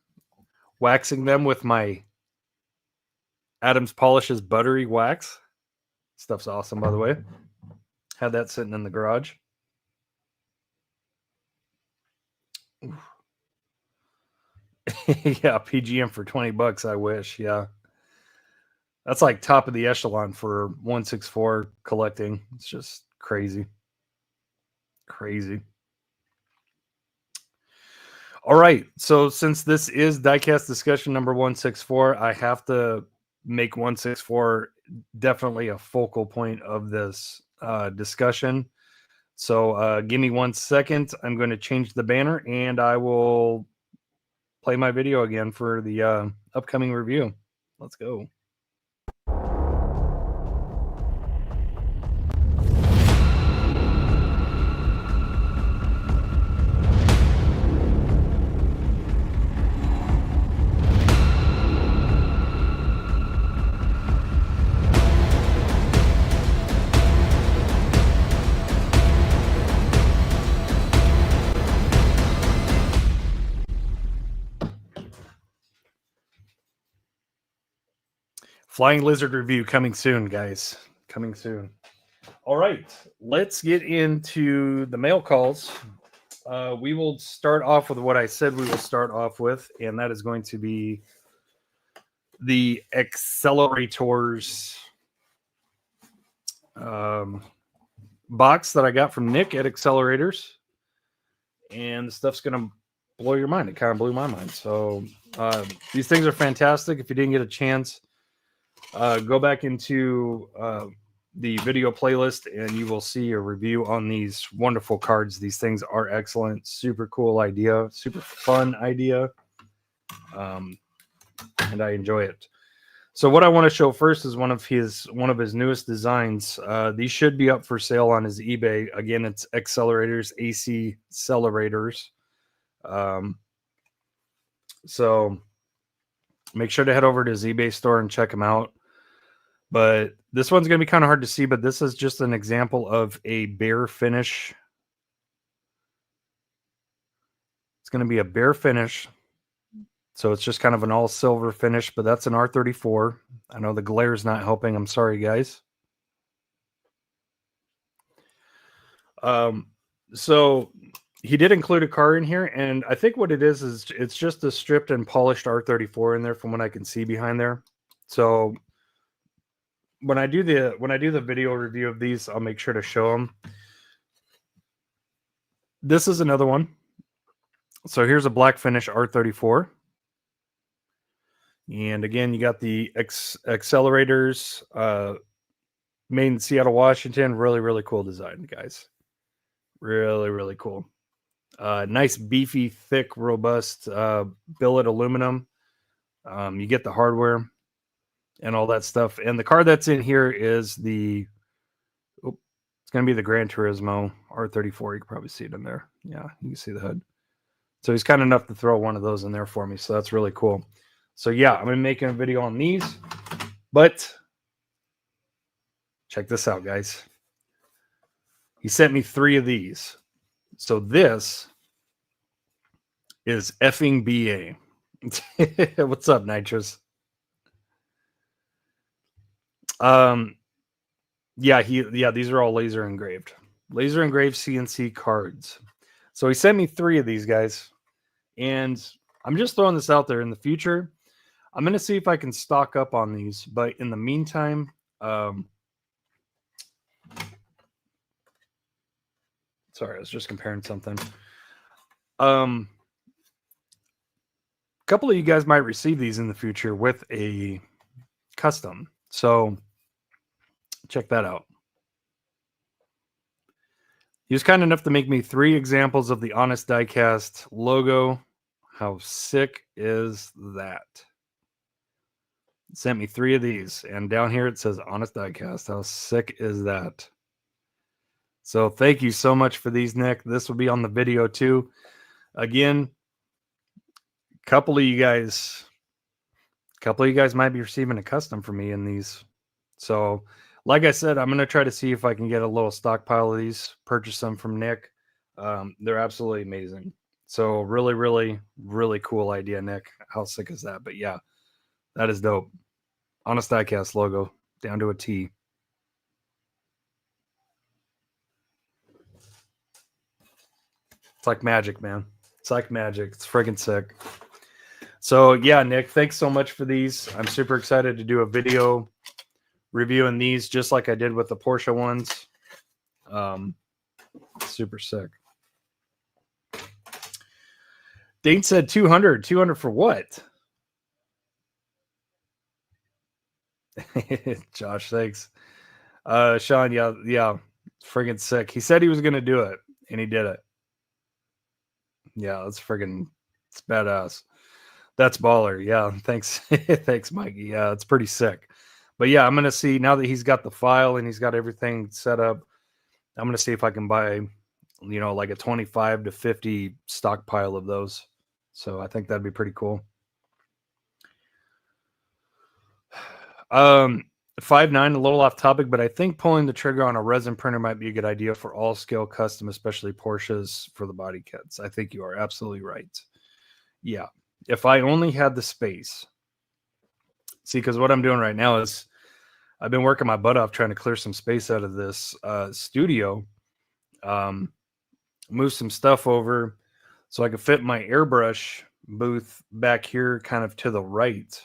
with my Adams Polishes buttery wax. Stuff's awesome, by the way. Had that sitting in the garage. Yeah, PGM for $20. I wish. Yeah, that's like top of the echelon for 164 collecting. It's just crazy. Crazy. All right. So since this is diecast discussion number 164, I have to make 164 definitely a focal point of this discussion. So give me 1 second. I'm going to change the banner and I will play my video again for the upcoming review. Let's go. Flying Lizard review coming soon, guys. Coming soon. All right, let's get into the mail calls. We will start off with what I said we will start off with, and that is going to be the AcSellorators box that I got from Nick at AcSellorators. And the stuff's going to blow your mind. It kind of blew my mind. So these things are fantastic. If you didn't get a chance, go back into the video playlist and you will see a review on these wonderful cards. These things are excellent. Super cool idea. Super fun idea. And I enjoy it. So what I want to show first is one of his newest designs. These should be up for sale on his eBay. Again, it's AcSellorators, AcSellorators. So make sure to head over to his eBay store and check them out. But this one's going to be kind of hard to see, but this is just an example of a bare finish. It's going to be a bare finish. So it's just kind of an all silver finish, but that's an R34. I know the glare is not helping. I'm sorry, guys. So he did include a car in here, and I think what it is it's just a stripped and polished R34 in there from what I can see behind there. So when I do the video review of these, I'll make sure to show them. This is another one. So here's a black finish R34. And again, you got the AcSellorators, made in Seattle, Washington. Really, really cool design, guys. Really, really cool. Nice, beefy, thick, robust billet aluminum. You get the hardware and all that stuff. And the car that's in here is it's going to be the Gran Turismo R34. You can probably see it in there. Yeah, you can see the hood. So he's kind enough to throw one of those in there for me. So that's really cool. So yeah, I'm gonna be making a video on these, but check this out, guys. He sent me 3 of these. So this is effing BA. What's up, Nitrous? Yeah, these are all laser engraved CNC cards. So he sent me 3 of these guys, and I'm just throwing this out there. In the future, I'm going to see if I can stock up on these, but in the meantime, sorry, I was just comparing something. A couple of you guys might receive these in the future with a custom, so check that out. He was kind enough to make me 3 examples of the Honest Diecast logo. How sick is that? Sent me 3 of these, and down here it says Honest Diecast. How sick is that? So thank you so much for these, Nick. This will be on the video too. Again, a couple of you guys might be receiving a custom from me in these. So like I said, I'm going to try to see if I can get a little stockpile of these, purchase them from Nick. They're absolutely amazing. So really, really, really cool idea, Nick. How sick is that? But yeah, that is dope. Honest Diecast logo down to a T. It's like magic, man. It's like magic. It's freaking sick. So yeah, Nick, thanks so much for these. I'm super excited to do a video reviewing these just like I did with the Porsche ones. Super sick. Dane said 200. 200 for what? Josh, thanks. Sean, yeah, friggin' sick. He said he was gonna do it, and he did it. Yeah, that's friggin', it's badass. That's baller. Yeah, thanks. Thanks, Mikey. Yeah, it's pretty sick. But yeah, I'm gonna see now that he's got the file and he's got everything set up. I'm gonna see if I can buy, like a 25 to 50 stockpile of those. So I think that'd be pretty cool. 5.9, a little off topic, but I think pulling the trigger on a resin printer might be a good idea for all scale custom, especially Porsches for the body kits. I think you are absolutely right. Yeah, if I only had the space. See, because what I'm doing right now is I've been working my butt off trying to clear some space out of this studio, move some stuff over so I could fit my airbrush booth back here kind of to the right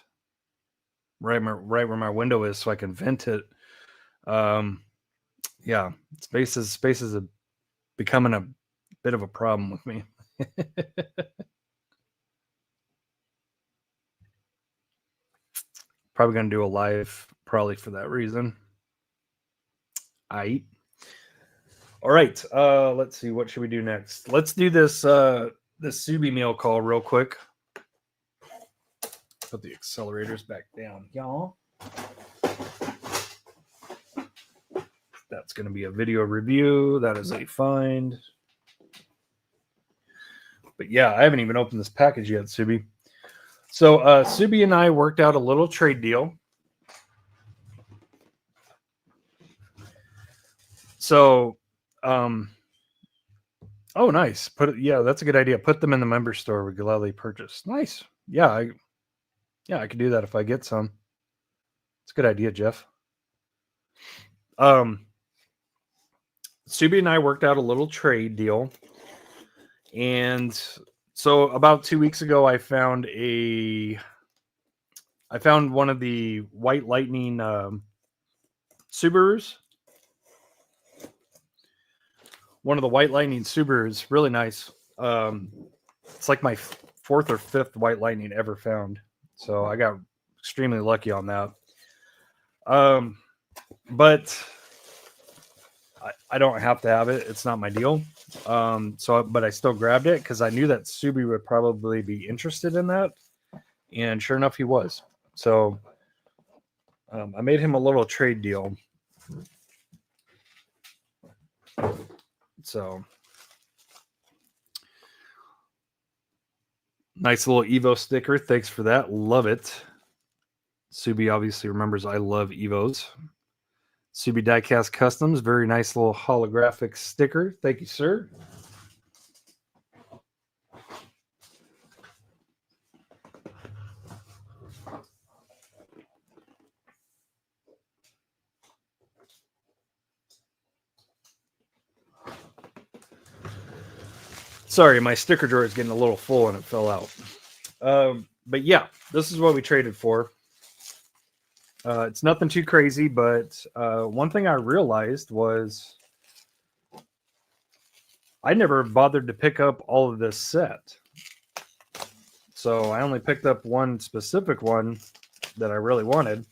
where my window is so I can vent it. Yeah, space is becoming a bit of a problem with me. Probably going to do a live probably for that reason. All right. Let's see. What should we do next? Let's do this this Subie mail call real quick. Put the accelerators back down, y'all. That's going to be a video review. That is a find. But yeah, I haven't even opened this package yet, Subie. So Subie and I worked out a little trade deal. So, oh, nice. Yeah, that's a good idea. Put them in the member store. We gladly purchase. Nice. Yeah, I could do that if I get some. It's a good idea, Jeff. Subie and I worked out a little trade deal. And so about 2 weeks ago, I found one of the White Lightning Subarus. One of the White Lightning Subarus, really nice. It's like my 4th or 5th White Lightning ever found. So I got extremely lucky on that. But I don't have to have it. It's not my deal. But I still grabbed it because I knew that Subie would probably be interested in that. And sure enough, he was. So I made him a little trade deal. So Nice little Evo sticker. Thanks for that. Love it. Subie obviously remembers I love Evos. Subies Diecast Customs. Very nice little holographic sticker. Thank you, sir. Sorry, my sticker drawer is getting a little full and it fell out. But yeah, this is what we traded for. It's nothing too crazy, but one thing I realized was I never bothered to pick up all of this set. So I only picked up one specific one that I really wanted.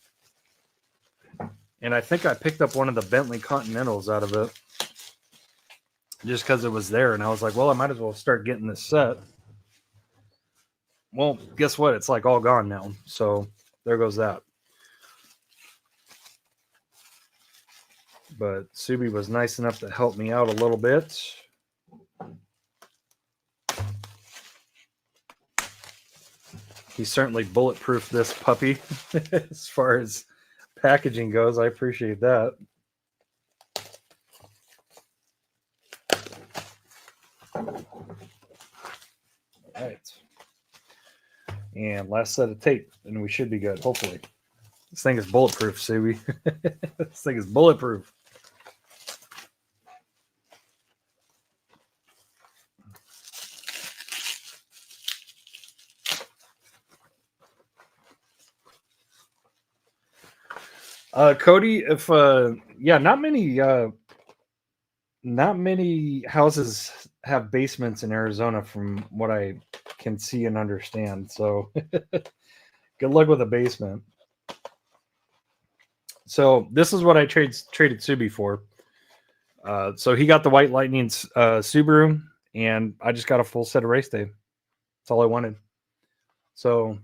And I think I picked up one of the Bentley Continentals out of it just because it was there. And I was like, well, I might as well start getting this set. Well, guess what? It's like all gone now. So there goes that. But Subie was nice enough to help me out a little bit. He certainly bulletproofed this puppy as far as packaging goes. I appreciate that. All right. And last set of tape, and we should be good, hopefully. This thing is bulletproof, Subie. This thing is bulletproof. Cody, if yeah, not many houses have basements in Arizona from what I can see and understand. So good luck with a basement. So this is what I traded Subie for. So he got the White Lightning Subaru, and I just got a full set of race day. That's all I wanted. So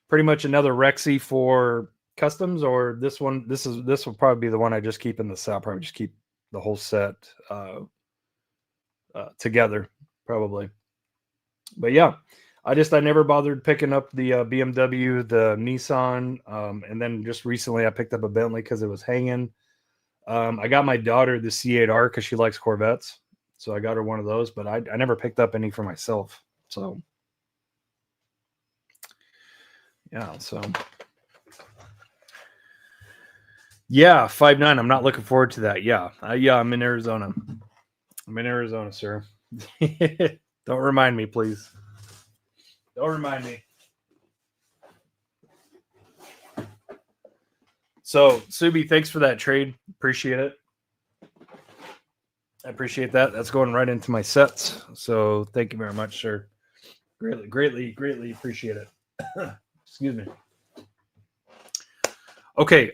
pretty much another Rexy for customs, or this one. This will probably be the one I just keep in the set. I'll probably just keep the whole set together, probably. But yeah, I never bothered picking up the BMW, the Nissan, and then just recently I picked up a Bentley because it was hanging. I got my daughter the C8R because she likes Corvettes, so I got her one of those. But I never picked up any for myself. So yeah, so yeah, 5'9". I'm not looking forward to that. Yeah, yeah, I'm in Arizona. I'm in Arizona, sir. Don't remind me, please. Don't remind me. So, Subie, thanks for that trade. Appreciate it. I appreciate that. That's going right into my sets. So, thank you very much, sir. Greatly appreciate it. Excuse me. Okay.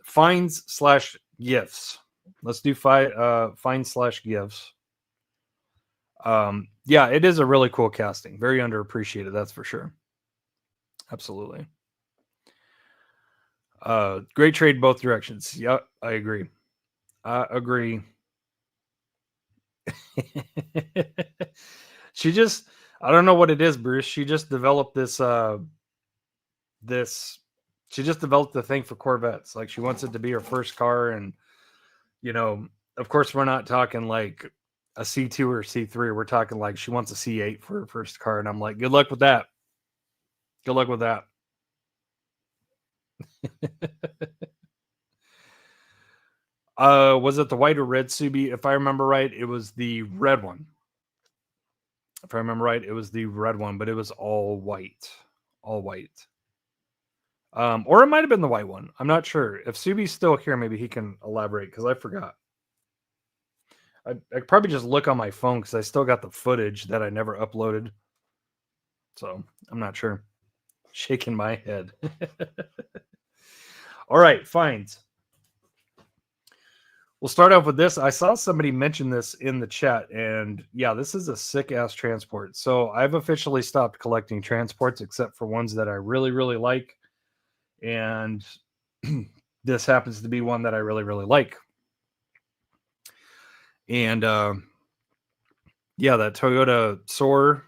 Finds/gifts. Let's do finds/gifts. Yeah, it is a really cool casting. Very underappreciated, that's for sure. Absolutely. Great trade both directions. Yep, I agree. I agree. She just, I don't know what it is, Bruce. She just developed this she just developed the thing for Corvettes. Like, she wants it to be her first car, and of course we're not talking like a C2 or C3. We're talking like she wants a C8 for her first car, and I'm like, good luck with that. Good luck with that. Was it the white or red Subie? If I remember right, it was the red one. If I remember right, it was the red one, but it was all white. All white. Or it might have been the white one. I'm not sure. If Subie's still here, maybe he can elaborate, because I forgot. I could probably just look on my phone because I still got the footage that I never uploaded. So I'm not sure. Shaking my head. All right, finds. We'll start off with this. I saw somebody mention this in the chat, and yeah, this is a sick-ass transport. So I've officially stopped collecting transports, except for ones that I really, really like. And this happens to be one that I really, really like. And yeah, that Toyota Soar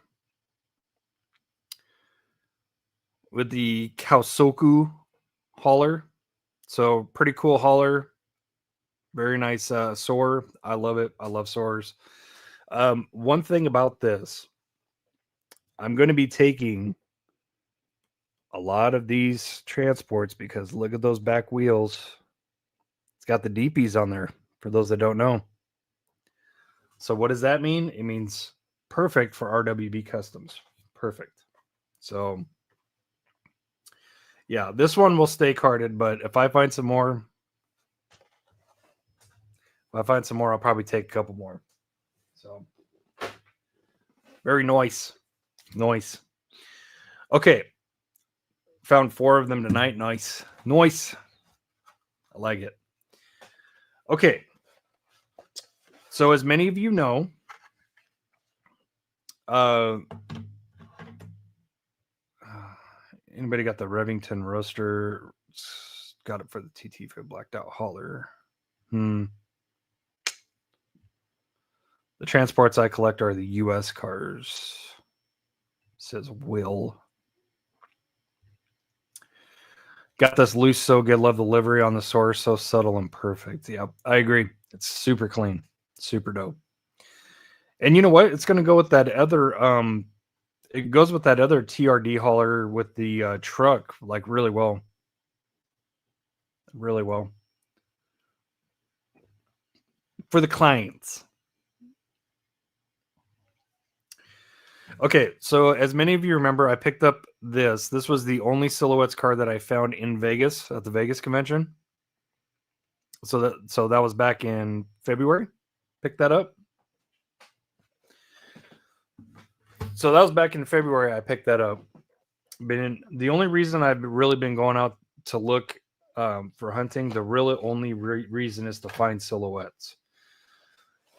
with the Kaosoku hauler. So pretty cool hauler. Very nice soar. I love it. I love soars. One thing about this, I'm going to be taking a lot of these transports because look at those back wheels. It's got the DPs on there for those that don't know. So what does that mean? It means perfect for RWB customs. Perfect. So yeah, this one will stay carded, but if I find some more, I'll probably take a couple more. So very nice. Nice. Okay. Found 4 of them tonight. Nice. Nice. I like it. Okay. So as many of you know, anybody got the Revington roaster? Got it for the TT for blacked out hauler. The transports I collect are the US cars. Says Will. Got this loose so good. Love the livery on the source. So subtle and perfect. Yeah, I agree. It's super clean. Super dope. And you know what? It's going to go with that other it goes with that other TRD hauler with the truck like really well. Really well. For the clients. Okay, so as many of you remember, I picked up this. This was the only Silhouettes car that I found in Vegas at the Vegas convention. So that was back in February. Picked that up. So that was back in February. I picked that up. The only reason I've really been going out to look for hunting, the really only reason is to find Silhouettes.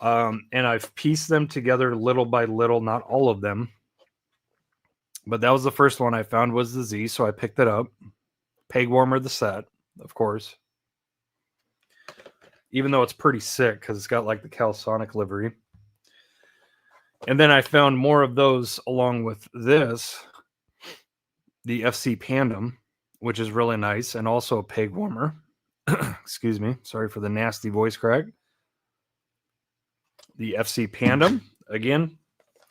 And I've pieced them together little by little, not all of them. But that was the first one I found was the Z, so I picked it up. Peg warmer the set, of course. Even though it's pretty sick because it's got like the Calisonic livery. And then I found more of those along with this, the FC Pandem, which is really nice, and also a peg warmer. Excuse me. Sorry for the nasty voice crack. The FC Pandem, again,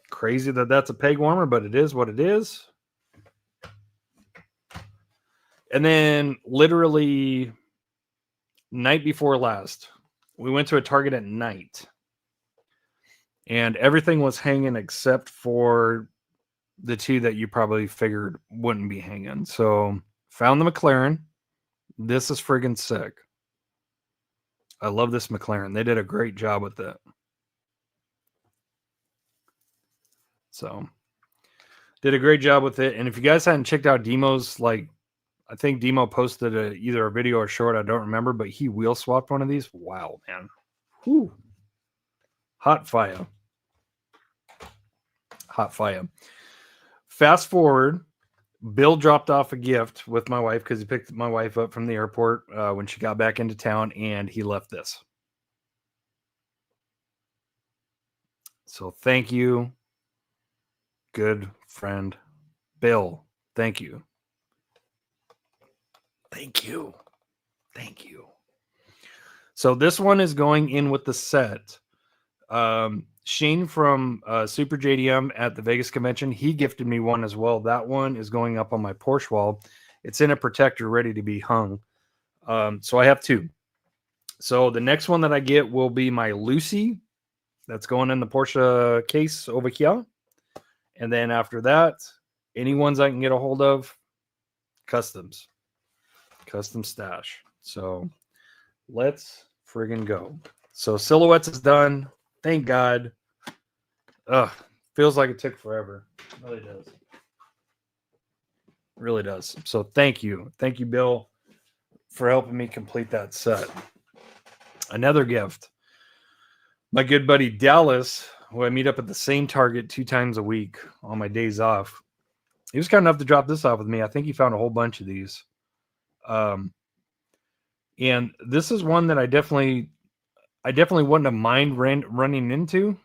crazy that that's a peg warmer, but it is what it is. And then literally night before last, we went to a Target at night. And everything was hanging except for the 2 that you probably figured wouldn't be hanging. So found the McLaren. This is friggin' sick. I love this McLaren. They did a great job with it. So did a great job with it. And if you guys hadn't checked out Demo's, like, I think Demo posted either a video or short. I don't remember, but he wheel swapped one of these. Wow, man. Whew. Hot fire. Hot fire. Fast forward, Bill dropped off a gift with my wife because he picked my wife up from the airport when she got back into town, and he left this. So thank you, good friend Bill. Thank you. Thank you. Thank you. So this one is going in with the set. Shane from Super JDM at the Vegas convention, he gifted me one as well. That one is going up on my Porsche wall. It's in a protector ready to be hung. So I have 2. So the next one that I get will be my Lucy. That's going in the Porsche case over here. And then after that, any ones I can get a hold of, customs. Custom stash. So let's friggin' go. So Silhouettes is done. Thank God. Ugh, feels like it took forever. It really does. It really does. So thank you. Thank you, Bill, for helping me complete that set. Another gift. My good buddy Dallas, who I meet up at the same Target 2 times a week on my days off. He was kind enough to drop this off with me. I think he found a whole bunch of these. And this is one that I definitely wouldn't have mind running into.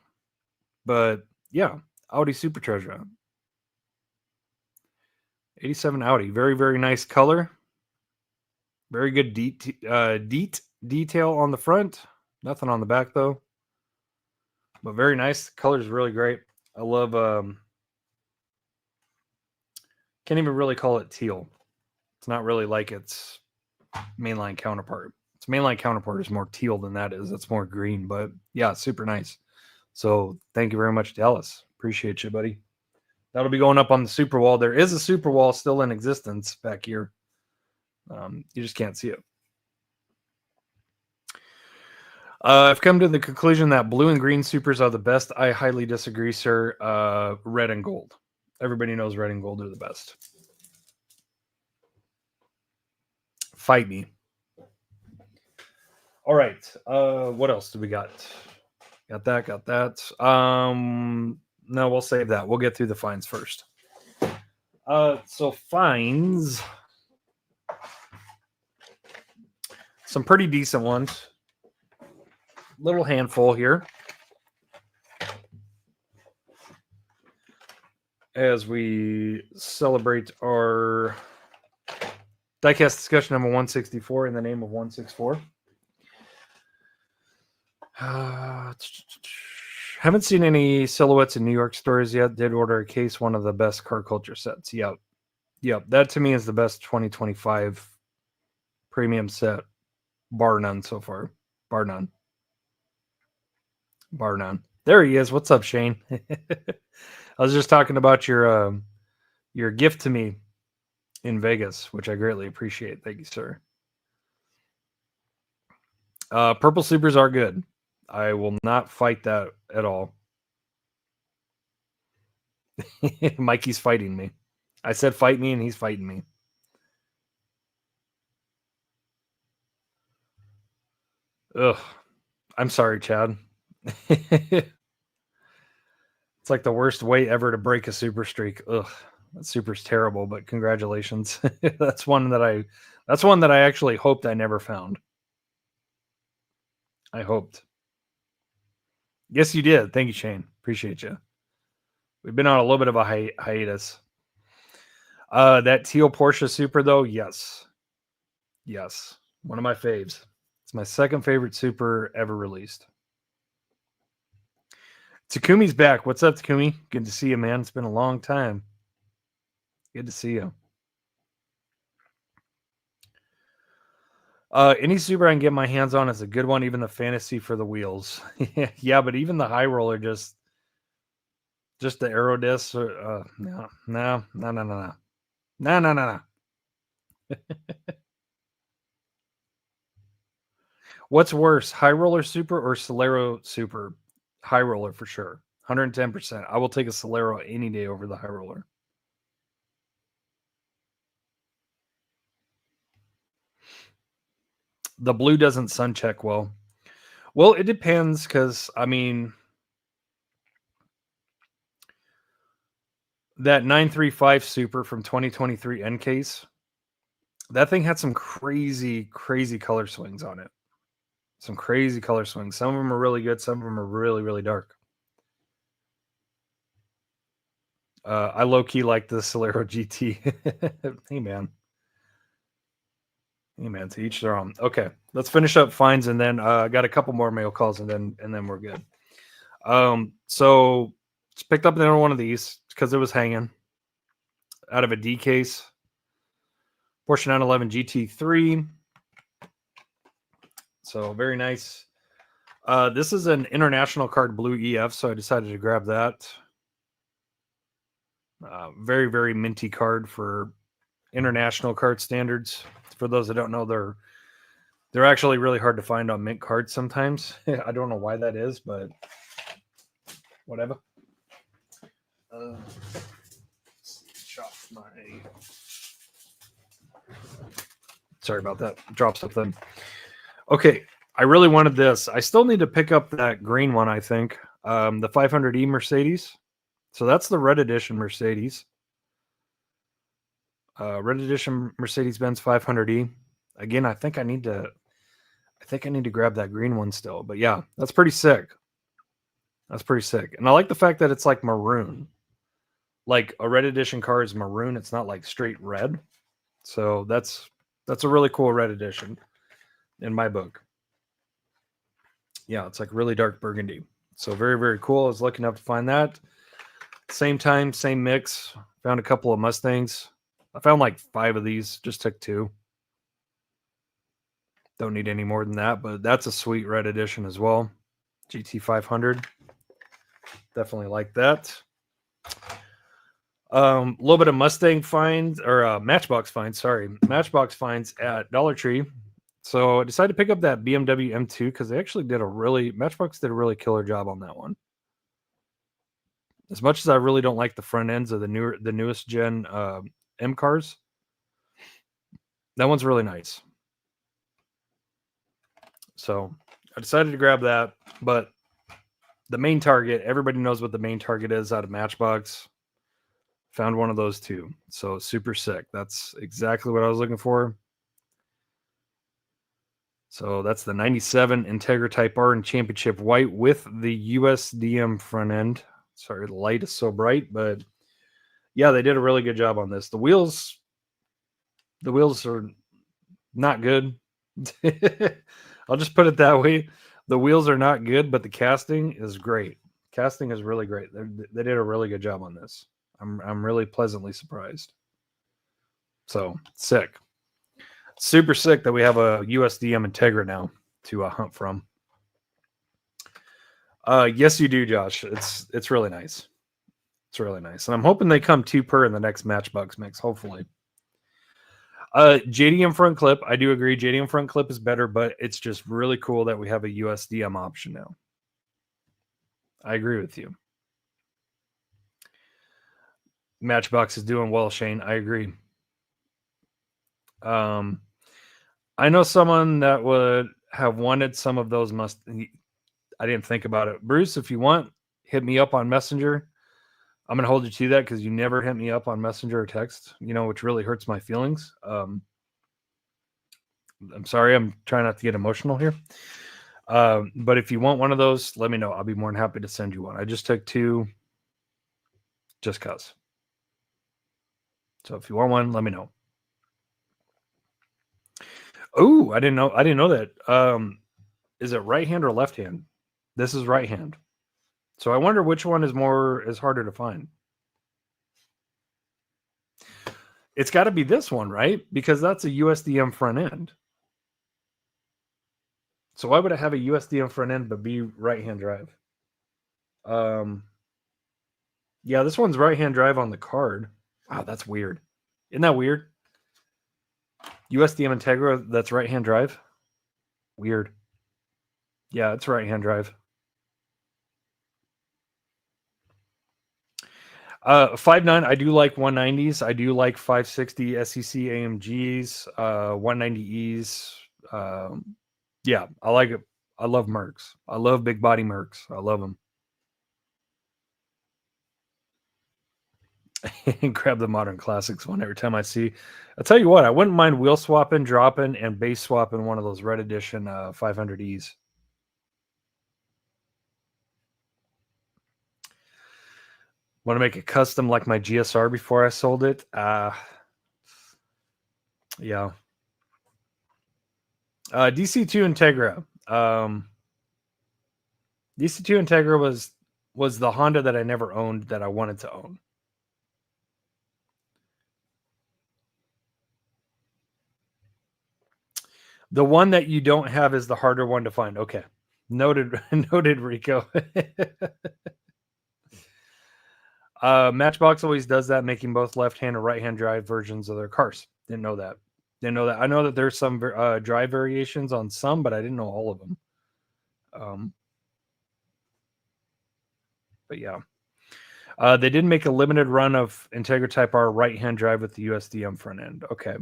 But yeah, Audi Super Treasure. 87 Audi. Very, very nice color. Very good detail on the front. Nothing on the back, though. But very nice. The color is really great. I love... can't even really call it teal. It's not really like its mainline counterpart. Its mainline counterpart is more teal than that is. It's more green. But yeah, super nice. So thank you very much, Dallas. Appreciate you, buddy. That'll be going up on the super wall. There is a super wall still in existence back here. You just can't see it. I've come to the conclusion that blue and green supers are the best. I highly disagree, sir. Red and gold. Everybody knows red and gold are the best. Fight me. All right. What else do we got? Got that. No, we'll save that. We'll get through the fines first. So fines. Some pretty decent ones. Little handful here. As we celebrate our diecast discussion number 164 in the name of 164. Haven't seen any silhouettes in New York stores yet. Did order a case, one of the best car culture sets. Yep. That to me is the best 2025 premium set, bar none so far. Bar none. There he is. What's up, Shane? I was just talking about your gift to me in Vegas, which I greatly appreciate. Thank you, sir. Purple supers are good. I will not fight that at all. Mikey's fighting me. I said fight me, and he's fighting me. Ugh. I'm sorry, Chad. It's like the worst way ever to break a super streak. Ugh. That super's terrible, but congratulations. That's one that I actually hoped I never found. I hoped. Yes, you did. Thank you, Shane. Appreciate you. We've been on a little bit of a hiatus. That teal Porsche Super, though, yes. One of my faves. It's my second favorite Super ever released. Takumi's back. What's up, Takumi? Good to see you, man. It's been a long time. Good to see you. Any Super I can get my hands on is a good one, even the fantasy for the wheels. Yeah, but even the high roller, just the aero discs. No. What's worse, high roller Super or Solero Super? High roller for sure. 110%. I will take a Solero any day over the high roller. The blue doesn't sun check well. Well, it depends because, I mean, that 935 Super from 2023 N case, that thing had some crazy color swings on it. Some crazy color swings. Some of them are really good. Some of them are really, really dark. I low-key like the Solero GT. Hey, man. To each their own. Okay, let's finish up fines, and then I got a couple more mail calls, and then we're good. So just picked up another one of these because it was hanging out of a D case. Porsche 911 GT3. So very nice. This is an international card, blue EF, so I decided to grab that. Very, very minty card for international card standards. For those that don't know, they're actually really hard to find on mint cards sometimes. I don't know why that is, but whatever. Sorry about that. Drop something. Okay, I really wanted this. I still need to pick up that green one, I think. The 500E Mercedes. So that's the red edition Mercedes. Red edition Mercedes-Benz 500E. Again, I think I need to grab that green one still. But yeah, that's pretty sick. And I like the fact that it's like maroon. like a red edition car is maroon. It's not like straight red. So that's a really cool red edition in my book. Yeah, it's like really dark burgundy. So very, very cool. I was lucky enough to find that. Same time, same mix. Found a couple of Mustangs. I found like 5 of these. Just took 2. Don't need any more than that, but that's a sweet red edition as well. GT500. Definitely like that. A little bit of Mustang finds, or Matchbox finds, sorry. Matchbox finds at Dollar Tree. So I decided to pick up that BMW M2 because they actually Matchbox did a really killer job on that one. As much as I really don't like the front ends of the newest gen M cars, that one's really nice. So I decided to grab that, but the main target, everybody knows what the main target is out of Matchbox. Found one of those too. So super sick. That's exactly what I was looking for. So that's the 97 Integra Type-R in championship white with the USDM front end. Sorry, the light is so bright, but yeah, they did a really good job on this. The wheels are not good. I'll just put it that way. The wheels are not good, but the casting is great. Casting is really great. They did a really good job on this. I'm really pleasantly surprised. So sick. Super sick that we have a USDM Integra now to hunt from. Yes, you do, Josh. It's really nice. It's really nice, and I'm hoping they come 2 per in the next Matchbox mix. Hopefully. JDM front clip. I do agree. JDM front clip is better, but it's just really cool that we have a USDM option now. I agree with you. Matchbox is doing well, Shane. I agree. I know someone that would have wanted some of those I didn't think about it. Bruce, if you want, hit me up on Messenger. I'm going to hold you to that because you never hit me up on Messenger or text, which really hurts my feelings. I'm sorry. I'm trying not to get emotional here. But if you want one of those, let me know. I'll be more than happy to send you one. I just took 2 just because. So if you want one, let me know. Oh, I didn't know that. Is it right hand or left hand? This is right hand. So I wonder which one is harder to find. It's got to be this one, right? Because that's a USDM front end. So why would I have a USDM front end but be right-hand drive? Yeah, this one's right-hand drive on the card. Wow, that's weird. Isn't that weird? USDM Integra, that's right-hand drive. Weird. Yeah, it's right-hand drive. 5.9, I do like 190s. I do like 560 SEC AMGs, 190Es. Yeah, I like it. I love Mercs. I love big body Mercs. I love them. Grab the Modern Classics one every time I see. I'll tell you what, I wouldn't mind wheel swapping, dropping, and base swapping one of those red edition 500Es. Want to make it custom like my GSR before I sold it? Yeah. DC2 Integra. DC2 Integra was the Honda that I never owned that I wanted to own. The one that you don't have is the harder one to find. Okay. Noted, noted, Rico. Matchbox always does that, making both left-hand and right-hand drive versions of their cars. Didn't know that. I know that there's some drive variations on some, but I didn't know all of them. But yeah. They did make a limited run of Integra Type-R right-hand drive with the USDM front end. Okay.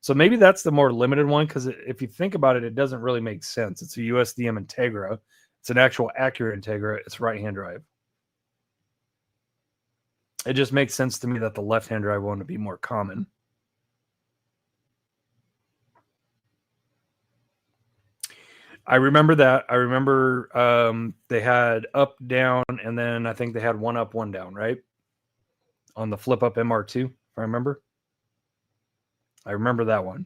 So maybe that's the more limited one, because if you think about it, it doesn't really make sense. It's a USDM Integra. It's an actual accurate Integra. It's right-hand drive. It just makes sense to me that the left-hand drive one would be more common. I remember that. I remember they had up, down, and then I think they had one up, one down, right? on the flip up MR2, if I remember. I remember that one.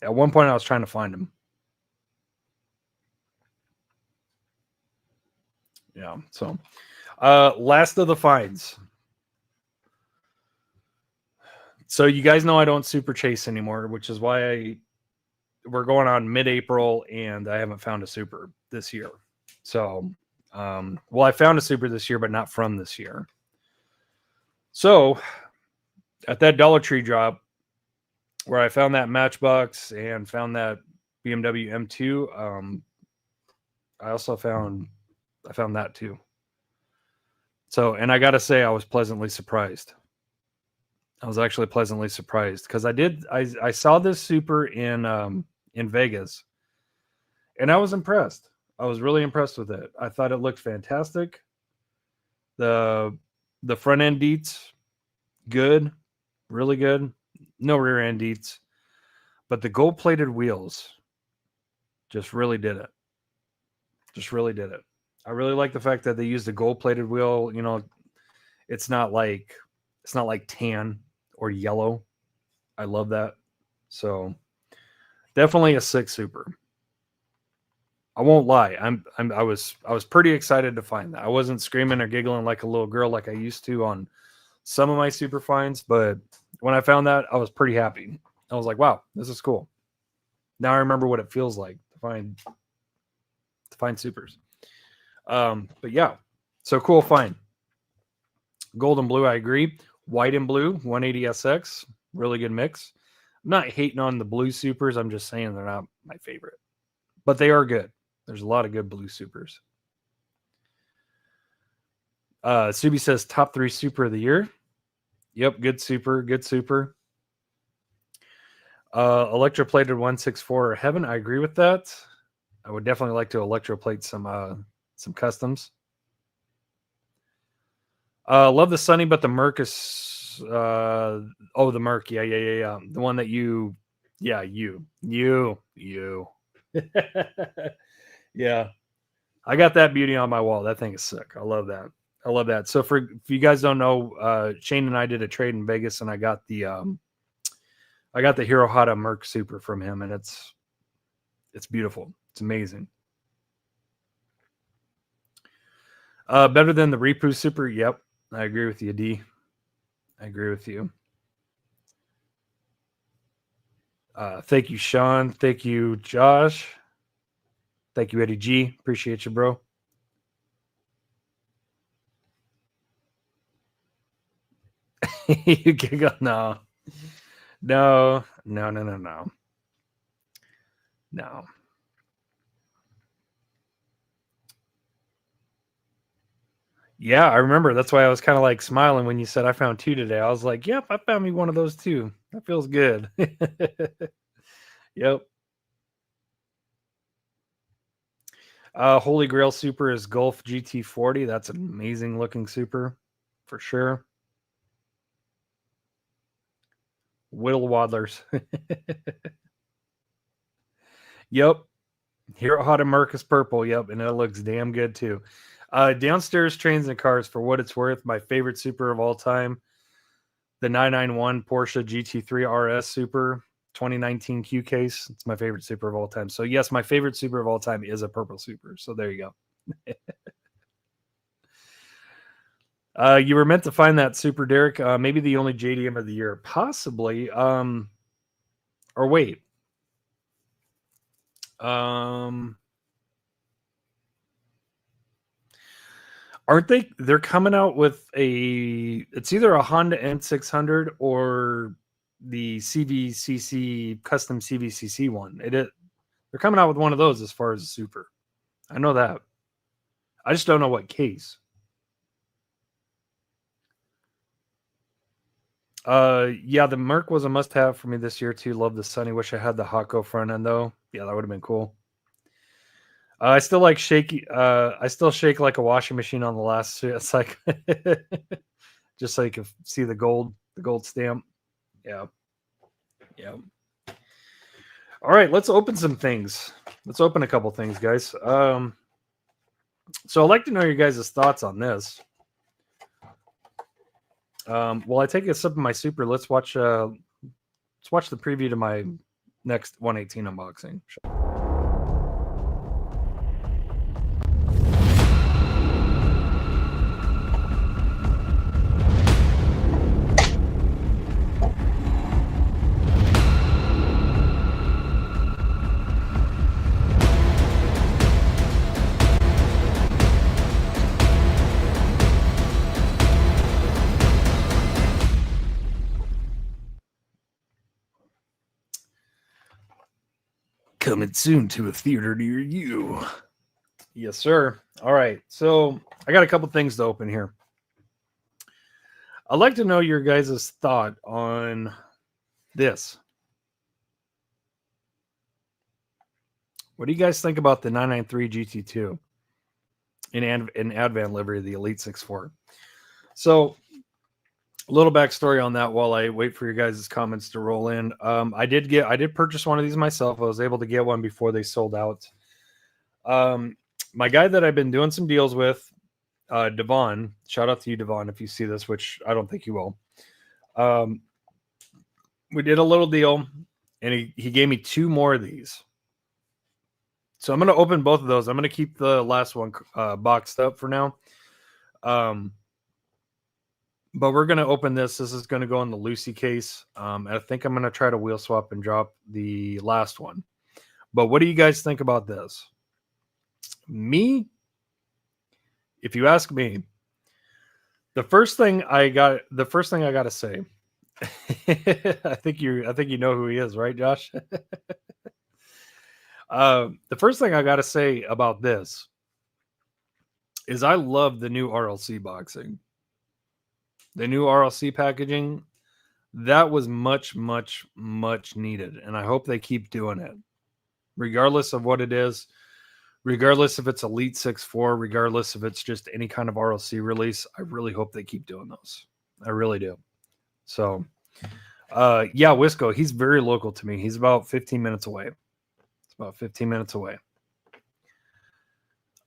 At one point, I was trying to find him. Yeah. So, last of the finds. So you guys know I don't super chase anymore, which is why we're going on mid-April and I haven't found a super this year. So, well, I found a super this year, but not from this year. So at that Dollar Tree drop where I found that Matchbox and found that BMW M2, I also found that too. So, and I got to say, I was pleasantly surprised. I was actually pleasantly surprised because I saw this super in Vegas and I was impressed. I was really impressed with it. I thought it looked fantastic. The front end deets, good, really good. No rear end deets, but the gold plated wheels just really did it. Just really did it. I really like the fact that they used a gold plated wheel. You know, it's not like tan or yellow. I love that. So definitely a sick super. I won't lie. I was pretty excited to find that. I wasn't screaming or giggling like a little girl like I used to on some of my super finds, but when I found that, I was pretty happy. I was like, wow, this is cool. Now I remember what it feels like to find supers. But yeah, so cool find. Gold and blue, I agree. White and blue, 180SX, really good mix. I'm not hating on the blue supers. I'm just saying they're not my favorite, but they are good. There's a lot of good blue supers. Subi says top 3 super of the year. Yep, good super, good super. Electroplated 164 Heaven. I agree with that. I would definitely like to electroplate some customs. Love the Sunny, but the Merc is the Merc. Yeah. The one that you. Yeah. I got that beauty on my wall. That thing is sick. I love that. So if you guys don't know, Shane and I did a trade in Vegas and I got the Hirohata Merc Super from him, and it's beautiful. It's amazing. Better than the Ripu Super. Yep. I agree with you, D. I agree with you. Thank you, Sean. Thank you, Josh. Thank you, Eddie G. Appreciate you, bro. You giggle. No. Yeah, I remember. That's why I was kind of like smiling when you said I found 2 today. I was like, yep, I found me one of those too. That feels good. Yep. Holy Grail Super is Golf GT40. That's an amazing looking super for sure. Whittle Waddlers. Yep. Hirohata Merc is purple. Yep. And it looks damn good too. Downstairs Trains and Cars, for what it's worth, my favorite super of all time, the 991 Porsche GT3 RS Super 2019 Q case. It's my favorite super of all time. So yes, my favorite super of all time is a purple super. So there you go. You were meant to find that super, Derek. Maybe the only JDM of the year, possibly. Or wait. Aren't they? They're coming out with it's either a Honda N600 or the CVCC custom CVCC one. They're coming out with one of those as far as a super. I know that. I just don't know what case. Yeah, the Merc was a must-have for me this year too. Love the Sunny. Wish I had the Hotco front end though. Yeah, that would have been cool. I still like shaky. I still shake like a washing machine on the last. It's like just so you can see the gold stamp. Yeah. All right, let's open some things. Let's open a couple things, guys. So I'd like to know your guys' thoughts on this. While I take a sip of my super, let's watch the preview to my next 118 unboxing. Coming soon to a theater near you. Yes, sir. All right. So I got a couple things to open here. I'd like to know your guys' thought on this. What do you guys think about the 993 GT2 in Advan livery, the Elite 6.4? So a little backstory on that while I wait for your guys' comments to roll in. I did purchase one of these myself. I was able to get one before they sold out. My guy that I've been doing some deals with, Devon, shout out to you, Devon, if you see this, which I don't think you will. We did a little deal, and he gave me 2 more of these. So I'm going to open both of those. I'm going to keep the last one boxed up for now. But we're going to open this. This is going to go in the Lucy case. I think I'm going to try to wheel swap and drop the last one. But what do you guys think about this? Me, if you ask me, the first thing I got to say, I think you know who he is, right, Josh? The first thing I got to say about this is I love the new RLC boxing. The new RLC packaging, that was much, much, much needed. And I hope they keep doing it. Regardless of what it is, regardless if it's Elite 6.4, regardless if it's just any kind of RLC release, I really hope they keep doing those. I really do. So, yeah, Wisco, he's very local to me. He's about 15 minutes away. It's about 15 minutes away.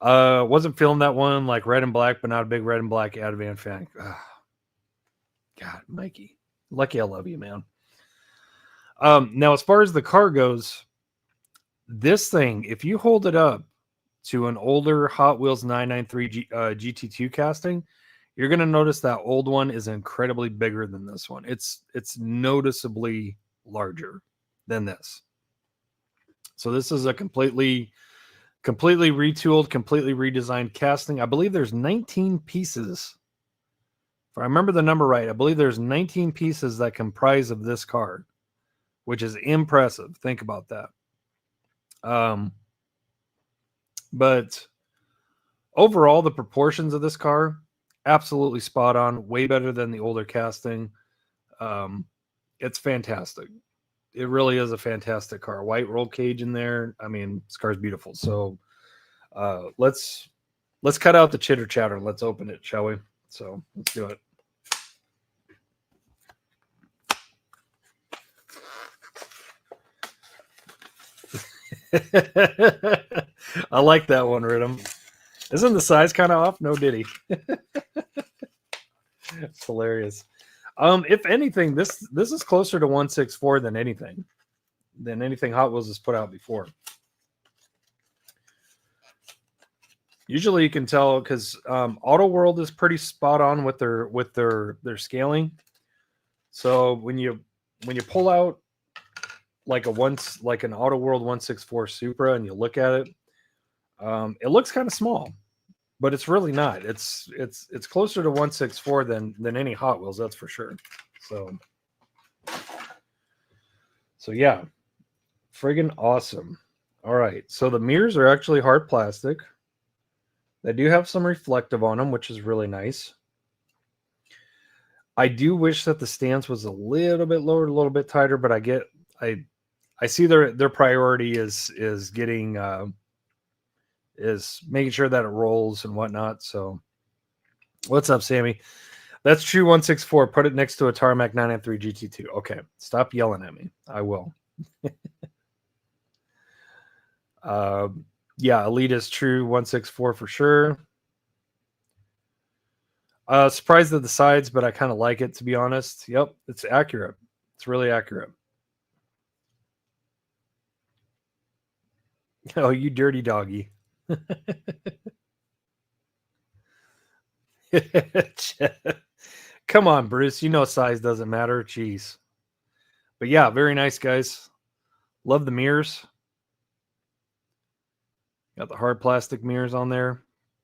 Wasn't feeling that one, like red and black, but not a big red and black Advan fan. God, Mikey, lucky I love you, man. Now, as far as the car goes, this thing, if you hold it up to an older Hot Wheels 993 GT2 casting, you're going to notice that old one is incredibly bigger than this one. It's noticeably larger than this. So this is a completely retooled, completely redesigned casting. I believe there's 19 pieces. If I remember the number right, I believe there's 19 pieces that comprise of this car, which is impressive. Think about that. But overall, the proportions of this car, absolutely spot on. Way better than the older casting. It's fantastic. It really is a fantastic car. White roll cage in there. I mean, this car is beautiful. So let's cut out the chitter chatter and let's open it, shall we? So let's do it. I like that one, Rhythm. Isn't the size kind of off? No diddy. It's hilarious. If anything, this is closer to 164 than anything Hot Wheels has put out before. Usually you can tell because Auto World is pretty spot on with their scaling. So when you pull out like an Auto World 164 Supra and you look at it, it looks kind of small, but it's really not. It's closer to 164 than any Hot Wheels, that's for sure. So yeah, friggin' awesome. All right, so the mirrors are actually hard plastic. They do have some reflective on them, which is really nice. I do wish that the stance was a little bit lower, a little bit tighter, but I see their priority is getting is making sure that it rolls and whatnot. So what's up, Sammy? That's true 164. Put it next to a Tarmac 993 GT2. Okay, stop yelling at me. I will. Yeah, Elite is true 164 for sure. Surprised at the sides, but I kind of like it, to be honest. Yep, it's accurate. It's really accurate. Oh, you dirty doggy. Come on, Bruce. You know size doesn't matter. Jeez. But yeah, very nice, guys. Love the mirrors. Got the hard plastic mirrors on there.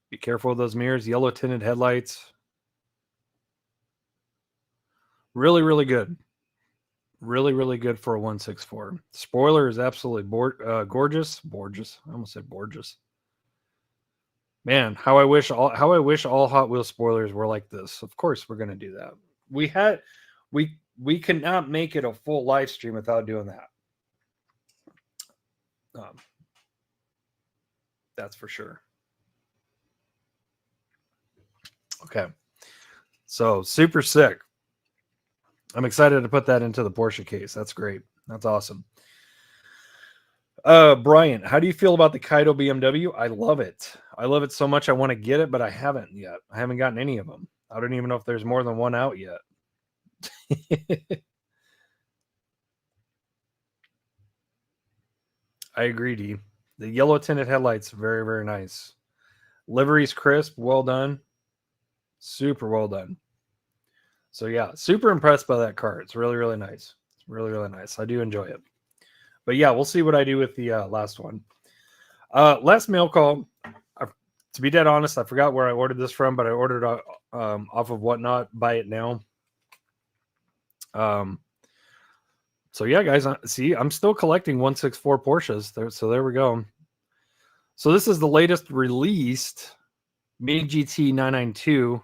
Be careful of those mirrors. Yellow tinted headlights. Really, really good. Really, really good for a 164. Spoiler is absolutely gorgeous. Gorgeous. I almost said gorgeous. Man, how I wish all Hot Wheels spoilers were like this. Of course, we're gonna do that. We cannot make it a full live stream without doing that. That's for sure. Okay, so super sick. I'm excited to put that into the Porsche case. That's great. That's awesome. Brian, how do you feel about the Kaido BMW? I love it. I love it so much. I want to get it, but I haven't yet. I haven't gotten any of them. I don't even know if there's more than one out yet. I agree, D. The yellow tinted headlights, very, very nice. Livery's crisp, well done. Super well done. So yeah, super impressed by that car. It's really, really nice. It's really, really nice. I do enjoy it. But yeah, we'll see what I do with the last one. Last mail call. To be dead honest, I forgot where I ordered this from, but I ordered off of Whatnot. Buy it now. So yeah, guys, see, I'm still collecting 164 Porsches. So there we go. So this is the latest released MiniGT 992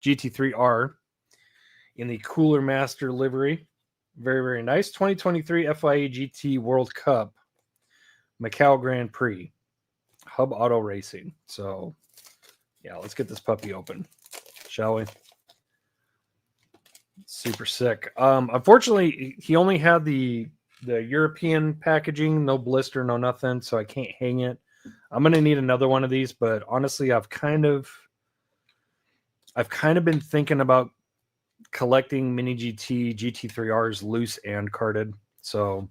GT3R in the Cooler Master livery. Very, very nice. 2023 FIA GT World Cup Macau Grand Prix Hub Auto Racing. So yeah, let's get this puppy open, shall we? Super sick. Unfortunately, he only had the European packaging, no blister, no nothing, so I can't hang it. I'm gonna need another one of these, but honestly, I've kind of been thinking about collecting MiniGT GT3Rs loose and carded. So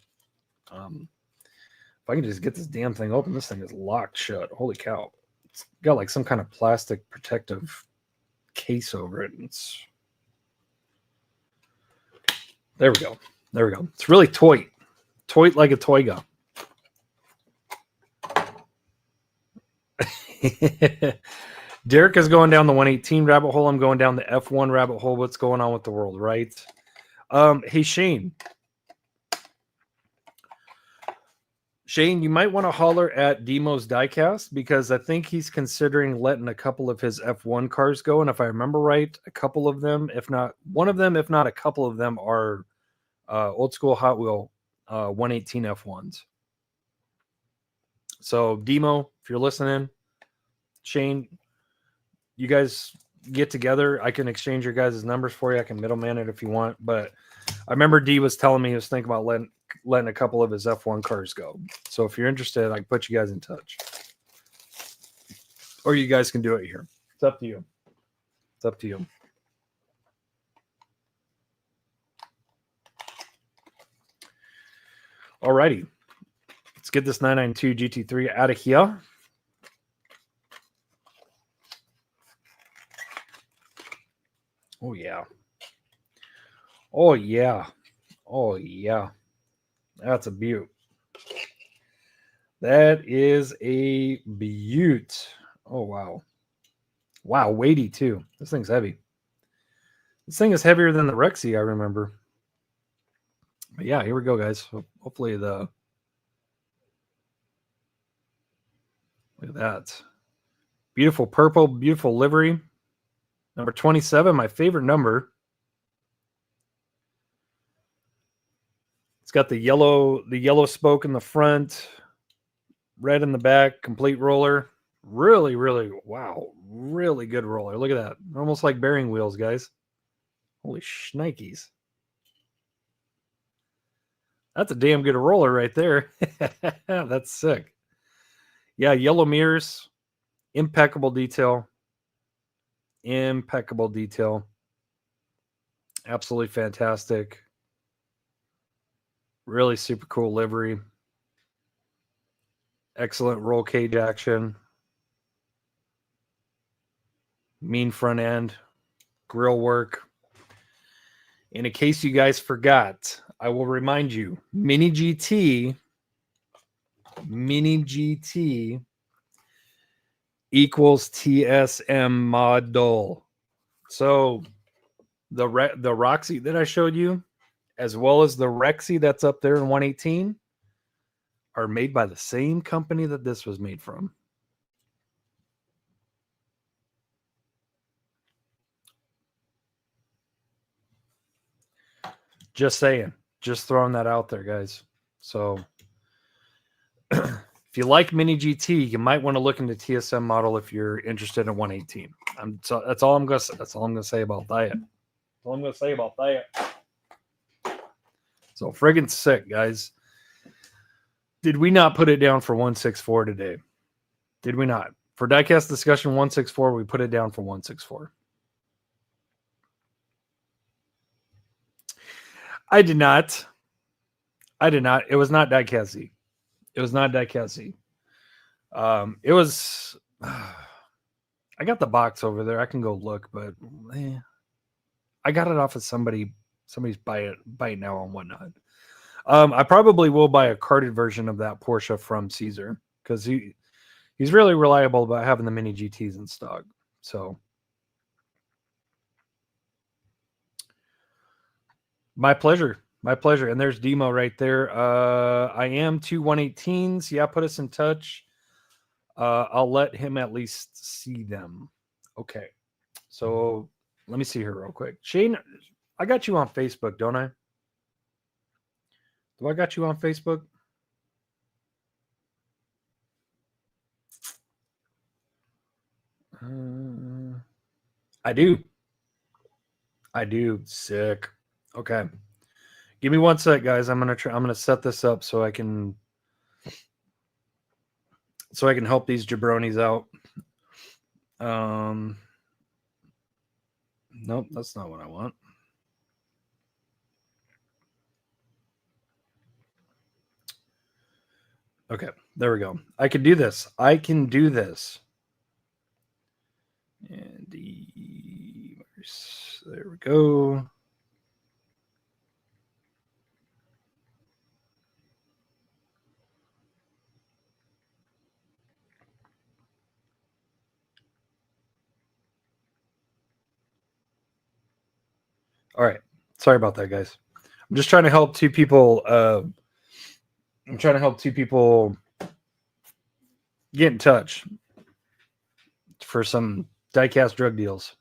if I can just get this damn thing open, this thing is locked shut. Holy cow. It's got like some kind of plastic protective case over it. There we go. There we go. It's really toy like a toy gun. Derek is going down the 118 rabbit hole. I'm going down the F1 rabbit hole. What's going on with the world, right? Hey, Shane. Shane, you might want to holler at Demo's Diecast because I think he's considering letting a couple of his F1 cars go. And if I remember right, a couple of them, if not one of them, if not a couple of them, are old school Hot Wheel 118 F1s. So, Demo, if you're listening, Shane, you guys get together. I can exchange your guys' numbers for you. I can middleman it if you want. But I remember D was telling me he was thinking about letting a couple of his F1 cars go. So if you're interested, I can put you guys in touch. Or you guys can do it here. It's up to you. It's up to you. Alrighty. Let's get this 992 GT3 out of here. Oh, yeah. Oh, yeah. Oh, yeah. That's a beaut. That is a beaut. Oh, wow. Wow, weighty, too. This thing's heavy. This thing is heavier than the Rexy, I remember. But yeah, here we go, guys. Hopefully look at that. Beautiful purple, beautiful livery. Number 27, my favorite number. It's got the yellow spoke in the front, red in the back, complete roller. Really, really, wow. Really good roller. Look at that. Almost like bearing wheels, guys. Holy shnikes. That's a damn good roller right there. That's sick. Yeah, yellow mirrors. Impeccable detail. Impeccable detail. Absolutely fantastic. Really super cool livery. Excellent roll cage action. Mean front end. Grill work. And in case you guys forgot, I will remind you, MiniGT equals TSM model. So the Roxy that I showed you, as well as the Rexy that's up there in 118, are made by the same company that this was made from. Just saying. Just throwing that out there, guys. So if you like MiniGT, you might want to look into TSM model if you're interested in 118. That's all I'm gonna say about that. That's all I'm gonna say about that. So friggin' sick, guys. Did we not put it down for 164 today? Did we not? For Diecast Discussion 164, we put it down for 164. I did not. It was not Diecast Z. It was not Diecast Z. It was. I got the box over there. I can go look, but I got it off of somebody's bite now on whatnot. I probably will buy a carded version of that Porsche from Caesar because he's really reliable about having the mini GTs in stock. So my pleasure. And there's Demo right there. I am 2 118s. Yeah, put us in touch. I'll let him at least see them. Okay. So let me see here real quick. Shane, I got you on Facebook, don't I? Do I got you on Facebook? I do. Sick. Okay. Give me 1 sec, guys. I'm gonna set this up so I can help these jabronis out. Nope, that's not what I want. Okay, there we go. I can do this. And there we go. All right. Sorry about that, guys. I'm just trying to help two people. I'm trying to help two people get in touch for some diecast drug deals.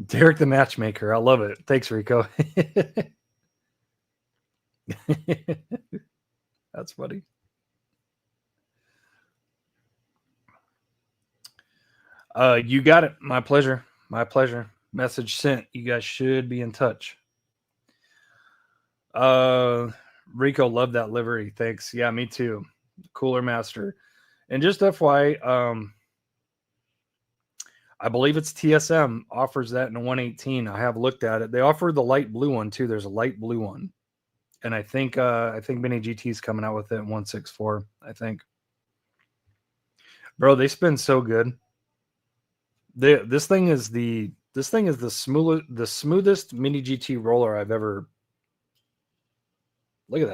Derek the matchmaker. I love it. Thanks, Rico. That's funny. You got it. My pleasure. Message sent. You guys should be in touch. Rico, love that livery. Thanks. Yeah, me too. Cooler Master. And just FYI, I believe it's TSM offers that in a 118. I have looked at it. They offer the light blue one too. There's a light blue one. And I think MiniGT is coming out with it in 164, I think. Bro, they spin so good. This thing is the smoothest MiniGT roller I've ever. Look at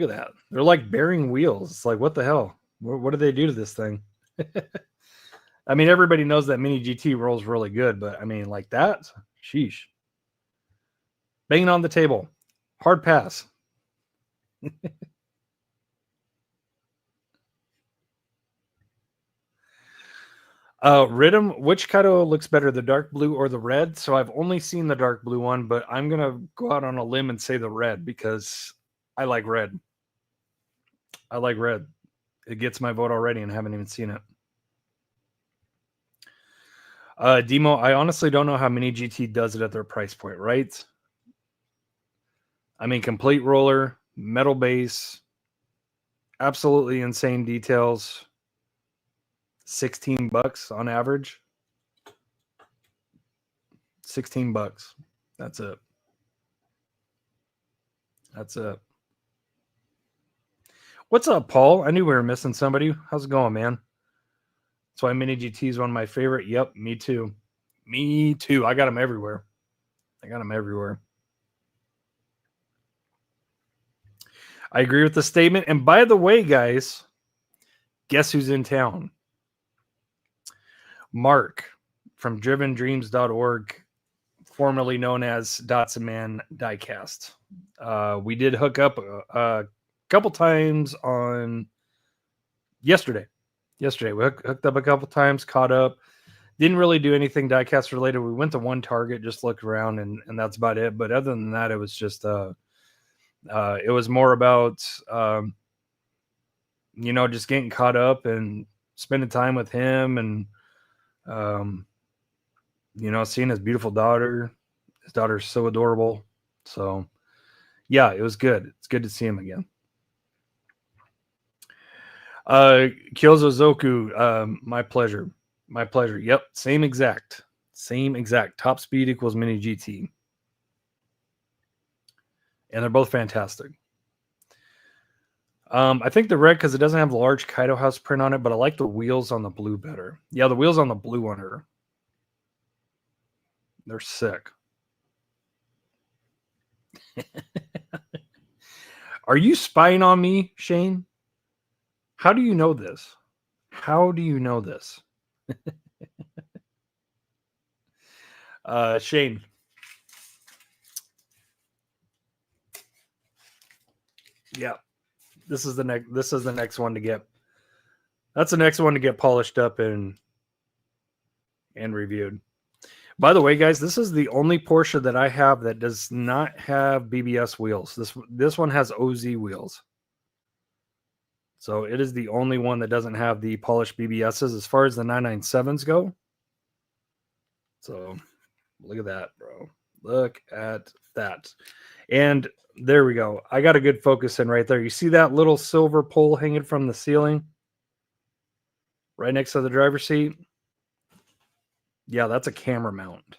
that. They're like bearing wheels. It's like, what the hell? What did they do to this thing? I mean, everybody knows that MiniGT rolls really good, but I mean, like that? Sheesh. Banging on the table. Hard pass. Rhythm, which Kaido looks better, the dark blue or the red? So I've only seen the dark blue one, but I'm going to go out on a limb and say the red because I like red. It gets my vote already and I haven't even seen it. Demo, I honestly don't know how MiniGT does it at their price point, right? I mean, complete roller, metal base, Absolutely insane details. $16 on average. $16. That's it. That's it. What's up, Paul? I knew we were missing somebody. How's it going, man? That's why MiniGT is one of my favorite. Yep, me too. Me too. I got them everywhere. I agree with the statement. And by the way, guys, guess who's in town? Mark from drivendreams.org, formerly known as Dotson Man Diecast. We did hook up a couple times on yesterday. We hooked up a couple times, caught up. Didn't really do anything diecast related. We went to one Target, just looked around, and that's about it. But other than that, it was just it was more about just getting caught up and spending time with him, and seeing his beautiful daughter. His daughter's so adorable. So yeah, it was good. It's good to see him again. Kyozo Zoku, my pleasure. Yep, same exact. Top speed equals MiniGT. And they're both fantastic. I think the red because it doesn't have the large Kaido House print on it, but I like the wheels on the blue better. Yeah, the wheels on the blue one they're sick. Are you spying on me, Shane? How do you know this? Shane. Yeah. This is the next one to get. That's the next one to get polished up and reviewed. By the way, guys, this is the only Porsche that I have that does not have BBS wheels. This one has OZ wheels. So it is the only one that doesn't have the polished BBSs as far as the 997s go. So look at that, bro. Look at that. And there we go. I got a good focus in right there. You see that little silver pole hanging from the ceiling? Right next to the driver's seat? Yeah, that's a camera mount.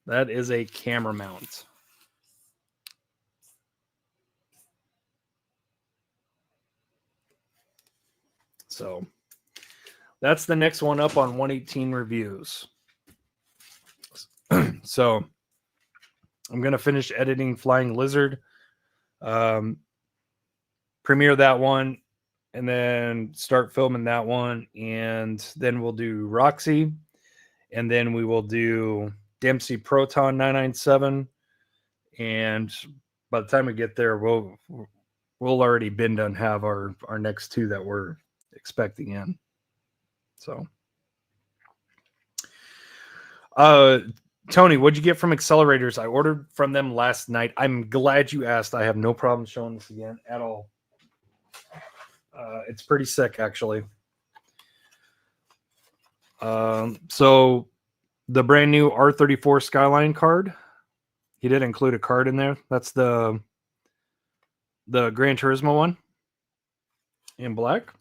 That is a camera mount. So that's the next one up on 118 reviews. So I'm going to finish editing Flying Lizard, premiere that one, and then start filming that one. And then we'll do Roxy. And then we will do Dempsey Proton 997. And by the time we get there, we'll already been done have our next two that we're expecting in. So Tony, what'd you get from Acsellorators? I ordered from them last night. I'm glad you asked. I have no problem showing this again at all. It's pretty sick, actually. So the brand new R34 Skyline card. He did include a card in there. That's the Gran Turismo one in black.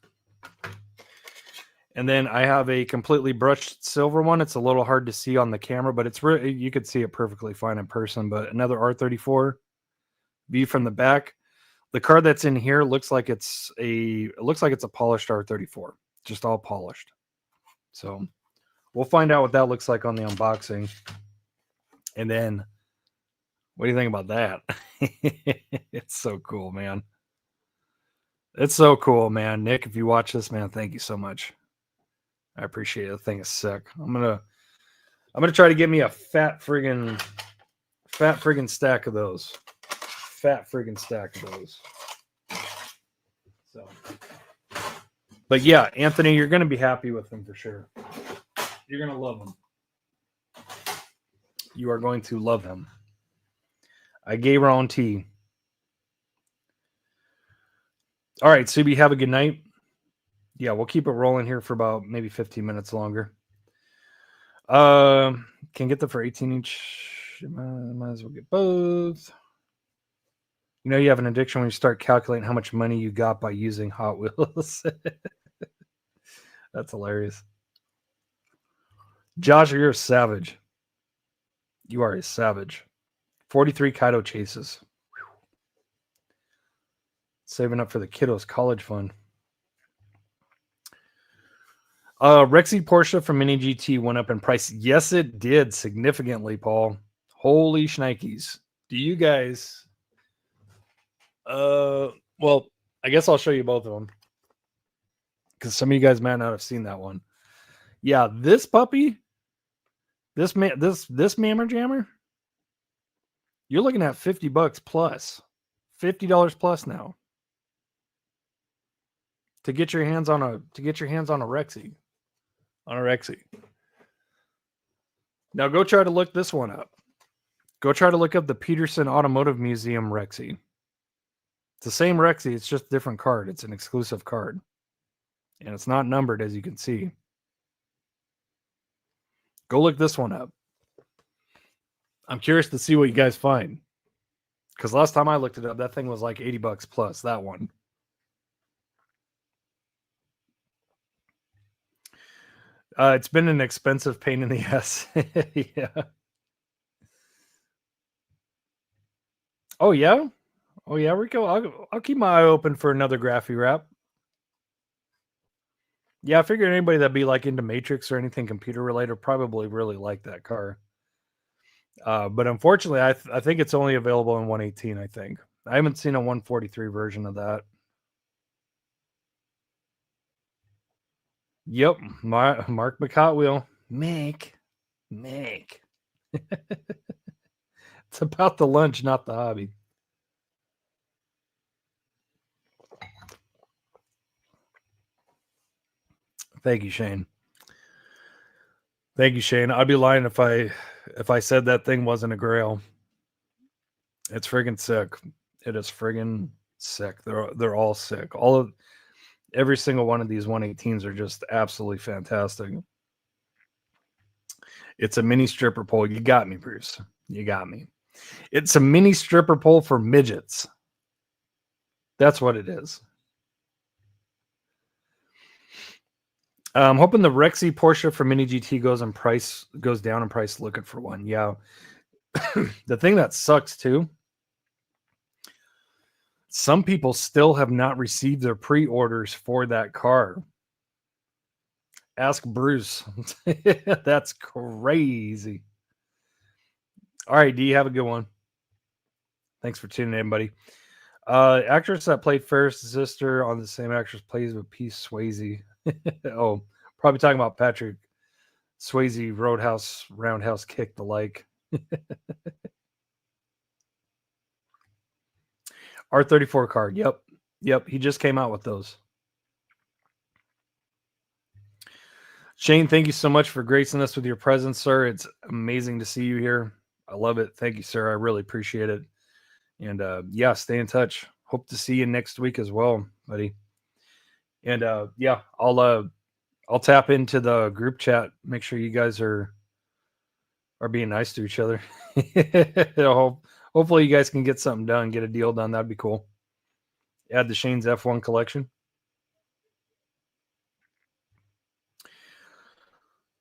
And then I have a completely brushed silver one. It's a little hard to see on the camera, but it's really, you could see it perfectly fine in person. But another R34 view from the back. The card that's in here looks like it's a polished R34, just all polished. So we'll find out what that looks like on the unboxing. And then, what do you think about that? It's so cool, man. It's so cool, man. Nick, if you watch this, man, thank you so much. I appreciate it. The thing is sick. I'm gonna try to get me a fat friggin' stack of those. So, but yeah, Anthony, you're gonna be happy with them for sure. You're gonna love them. You are going to love them. I gave her on tea. All right, Subi, have a good night. Yeah, we'll keep it rolling here for about maybe 15 minutes longer. Can get them for 18 each. Might as well get both. You know, you have an addiction when you start calculating how much money you got by using Hot Wheels. That's hilarious. Josh, you're a savage. You are a savage. 43 Kaido chases. Saving up for the kiddos' college fund. Rexy Porsche from MiniGT went up in price. Yes, it did significantly, Paul. Holy shnikes. Do you guys... well, I guess I'll show you both of them. Because some of you guys might not have seen that one. Yeah, this puppy... This Mammer Jammer, you're looking at $50 plus, $50 plus now to get your hands on a Rexy, Now go try to look this one up. Go try to look up the Peterson Automotive Museum Rexy. It's the same Rexy, it's just a different card. It's an exclusive card, and it's not numbered, as you can see. Go look this one up. I'm curious to see what you guys find. Because last time I looked it up, that thing was like $80 plus, that one. It's been an expensive pain in the ass. Yeah. Oh, yeah? Oh, yeah, Rico? I'll keep my eye open for another Graphy wrap. Yeah, I figured anybody that'd be like into Matrix or anything computer related probably really like that car. But unfortunately, I think it's only available in 118, I think. I haven't seen a 143 version of that. Yep, Mark McHotwheel. Make. It's about the lunch, not the hobby. Thank you, Shane. Thank you, Shane. I'd be lying if I said that thing wasn't a grail. It's friggin' sick. It is friggin' sick. They're all sick. Every single one of these 118s are just absolutely fantastic. It's a mini stripper pole. You got me, Bruce. You got me. It's a mini stripper pole for midgets. That's what it is. I'm hoping the Rexy Porsche for MiniGT goes down in price. Looking for one. Yeah. The thing that sucks too, some people still have not received their pre-orders for that car. Ask Bruce. That's crazy. All right, D, have a good one. Thanks for tuning in, buddy. Actress that played Ferris' sister on the same actress plays with P. Swayze. Oh, probably talking about Patrick Swayze, Roundhouse Kick, the like. R34 card. Yep. He just came out with those. Shane, thank you so much for gracing us with your presence, sir. It's amazing to see you here. I love it. Thank you, sir. I really appreciate it. And yeah, stay in touch. Hope to see you next week as well, buddy. And yeah, I'll tap into the group chat. Make sure you guys are being nice to each other. Hopefully you guys can get something done, get a deal done. That'd be cool. Add the Shane's F1 collection.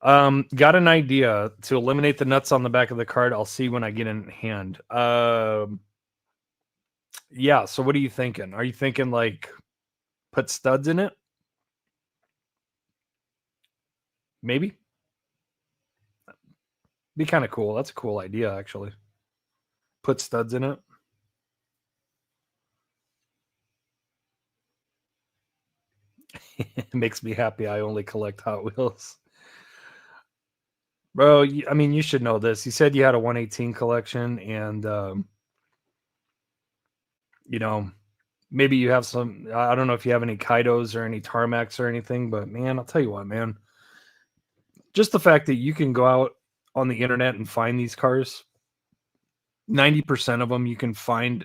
Got an idea to eliminate the nuts on the back of the card. I'll see when I get in hand. Yeah, so what are you thinking? Are you thinking like put studs in it? Maybe. Be kind of cool. That's a cool idea, actually. Put studs in it. It makes me happy. I only collect Hot Wheels. Bro, I mean, you should know this. You said you had a 118 collection, and you know, maybe you have some. I don't know if you have any Kaidos or any Tarmacs or anything, but man, I'll tell you what, man. Just the fact that you can go out on the internet and find these cars, 90% of them you can find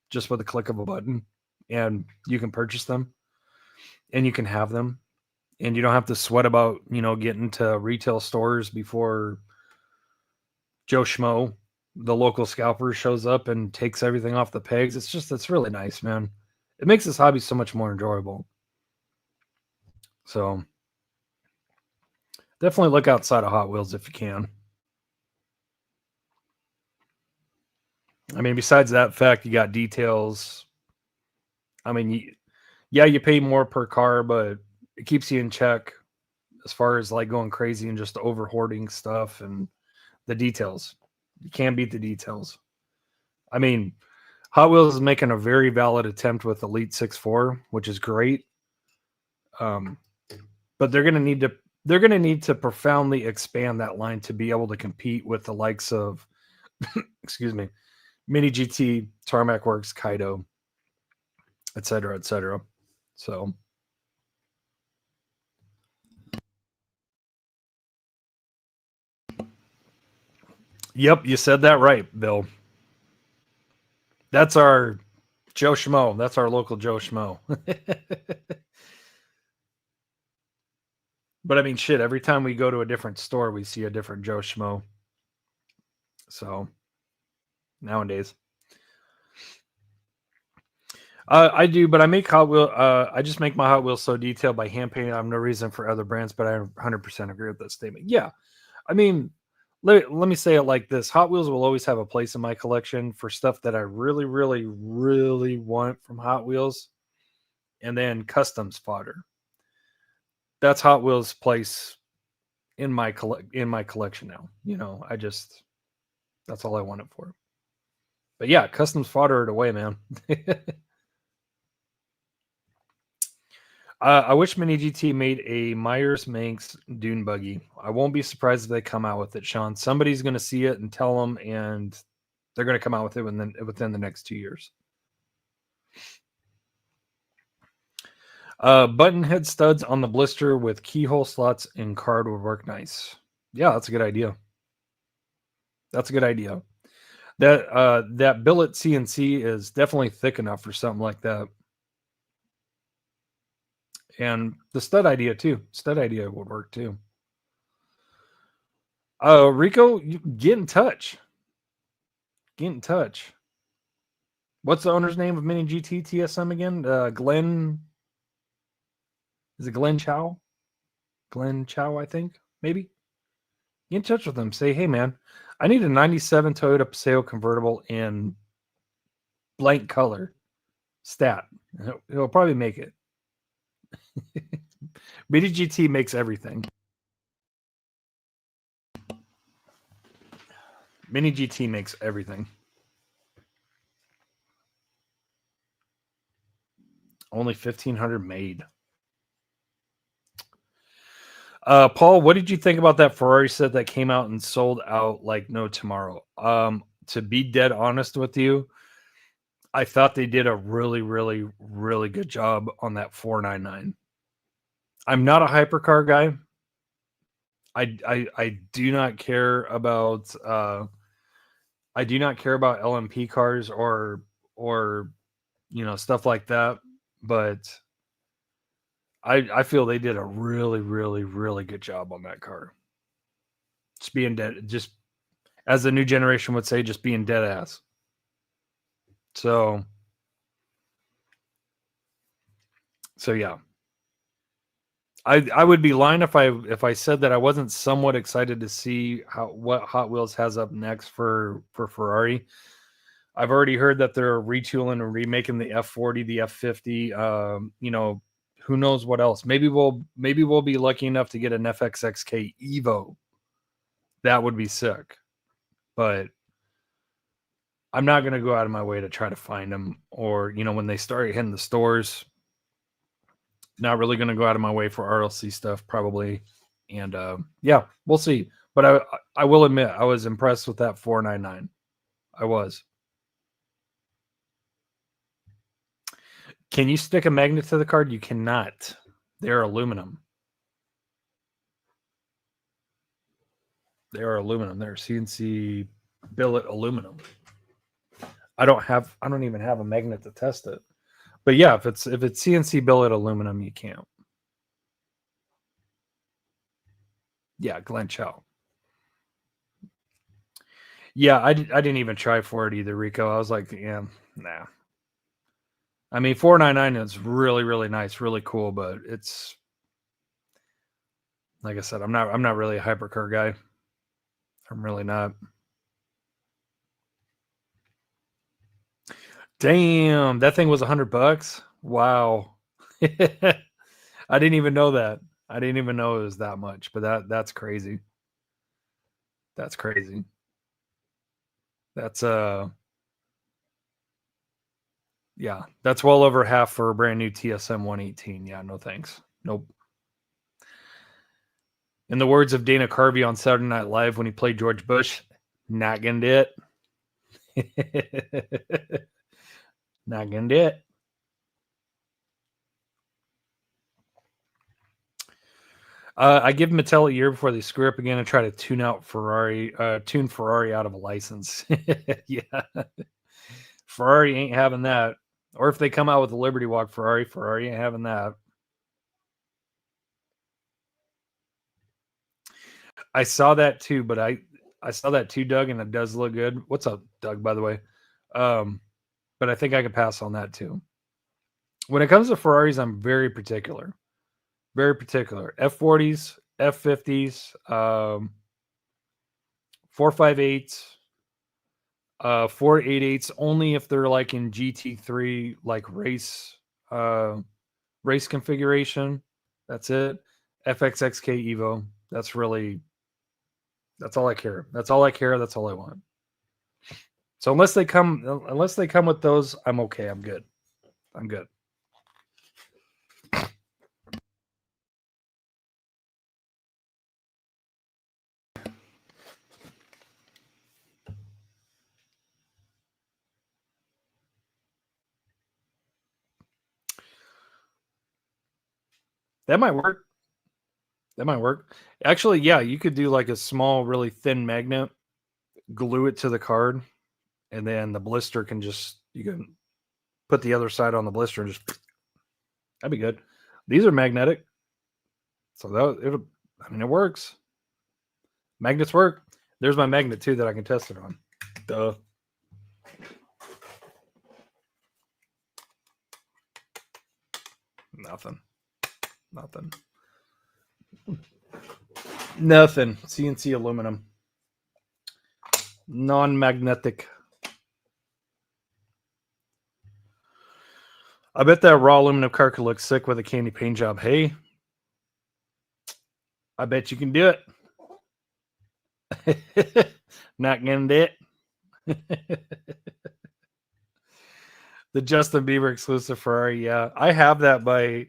just with a click of a button, and you can purchase them, and you can have them. And you don't have to sweat about, getting to retail stores before Joe Schmo, the local scalper shows up and takes everything off the pegs. It's really nice, man. It makes this hobby so much more enjoyable. So definitely look outside of Hot Wheels if you can. I mean, besides that fact, you got details. I mean, you pay more per car, but it keeps you in check as far as like going crazy and just over hoarding stuff and the details. You can't beat the details. I mean, Hot Wheels is making a very valid attempt with Elite 6.4, which is great. But they're gonna need to profoundly expand that line to be able to compete with the likes of excuse me, MiniGT, Tarmac Works, Kaido, etc., etc. So yep, you said that right, Bill. That's our Joe Schmo. That's our local Joe Schmo. But I mean, shit, every time we go to a different store, we see a different Joe Schmo. So nowadays. I do, but I make Hot Wheel. I just make my Hot Wheels so detailed by hand painting. I have no reason for other brands, but I 100% agree with that statement. Yeah, I mean, let me say it like this: Hot Wheels will always have a place in my collection for stuff that I really, really, really want from Hot Wheels, and then customs fodder. That's Hot Wheels' place in my collection now. You know, that's all I want it for. But yeah, customs fodder it away, man. I wish MiniGT made a Myers Manx dune buggy. I won't be surprised if they come out with it, Sean. Somebody's going to see it and tell them, and they're going to come out with it within the next 2 years. Button head studs on the blister with keyhole slots and card would work nice. Yeah, that's a good idea. That's a good idea. That billet CNC is definitely thick enough for something like that. And the stud idea too. Stud idea would work too. Rico, you get in touch. Get in touch. What's the owner's name of MiniGT TSM again? Glenn. Is it Glenn Chow? Glenn Chow, I think. Maybe. Get in touch with him. Say, hey man, I need a 97 Toyota Paseo convertible in blank color. Stat. He'll probably make it. MiniGT makes everything. MiniGT makes everything. Only 1,500 made. Paul, what did you think about that Ferrari set that came out and sold out like no tomorrow? To be dead honest with you, I thought they did a really, really, really good job on that 499. I'm not a hypercar guy. I do not care about LMP cars or stuff like that, but I feel they did a really, really, really good job on that car. Just being dead, just as the new generation would say, just being dead ass. So yeah. I would be lying if I said that I wasn't somewhat excited to see what Hot Wheels has up next for Ferrari. I've already heard that they're retooling and remaking the F40, the F50. Who knows what else? Maybe we'll be lucky enough to get an FXXK Evo. That would be sick. But I'm not going to go out of my way to try to find them, or when they start hitting the stores. Not really going to go out of my way for RLC stuff, probably. And yeah, we'll see. But I will admit, I was impressed with that 499. I was. Can you stick a magnet to the card? You cannot. They're aluminum. They are aluminum. They're CNC billet aluminum. I don't even have a magnet to test it. But yeah, if it's CNC billet aluminum, you can't. Yeah, Glenn Chow. Yeah, I didn't even try for it either, Rico. I was like, yeah, nah. I mean, 499 is really, really nice, really cool, but it's like I said, I'm not really a hypercar guy. I'm really not. Damn, that thing was $100. Wow. I didn't even know that. I didn't even know it was that much, but that's crazy. That's crazy. That's yeah, that's well over half for a brand new TSM 118. Yeah, no thanks. Nope. In the words of Dana Carvey on Saturday Night Live when he played George Bush, not gonna do it. Not gonna do it. I give Mattel a year before they screw up again and try to tune Ferrari out of a license. Yeah, Ferrari ain't having that. Or if they come out with a Liberty Walk Ferrari ain't having that. I saw that too, but I saw that too, Doug, and it does look good. What's up, Doug? By the way, but I think I could pass on that too. When it comes to Ferraris, I'm very particular. Very particular. F40s, F50s, 458s, 488s, only if they're like in GT3, like race configuration. That's it. FXXK Evo. That's all I care. That's all I care. That's all I want. So unless they come with those, I'm okay. I'm good. I'm good. That might work. That might work. Actually, yeah, you could do like a small, really thin magnet, glue it to the card, and then the blister you can put the other side on the blister and just that'd be good. These are magnetic, so it works. Magnets work. There's my magnet too that I can test it on. Duh. Nothing. CNC aluminum. Non-magnetic. I bet that raw aluminum car could look sick with a candy paint job. Hey, I bet you can do it. Not gonna do it. The Justin Bieber exclusive Ferrari. Yeah, I have that by,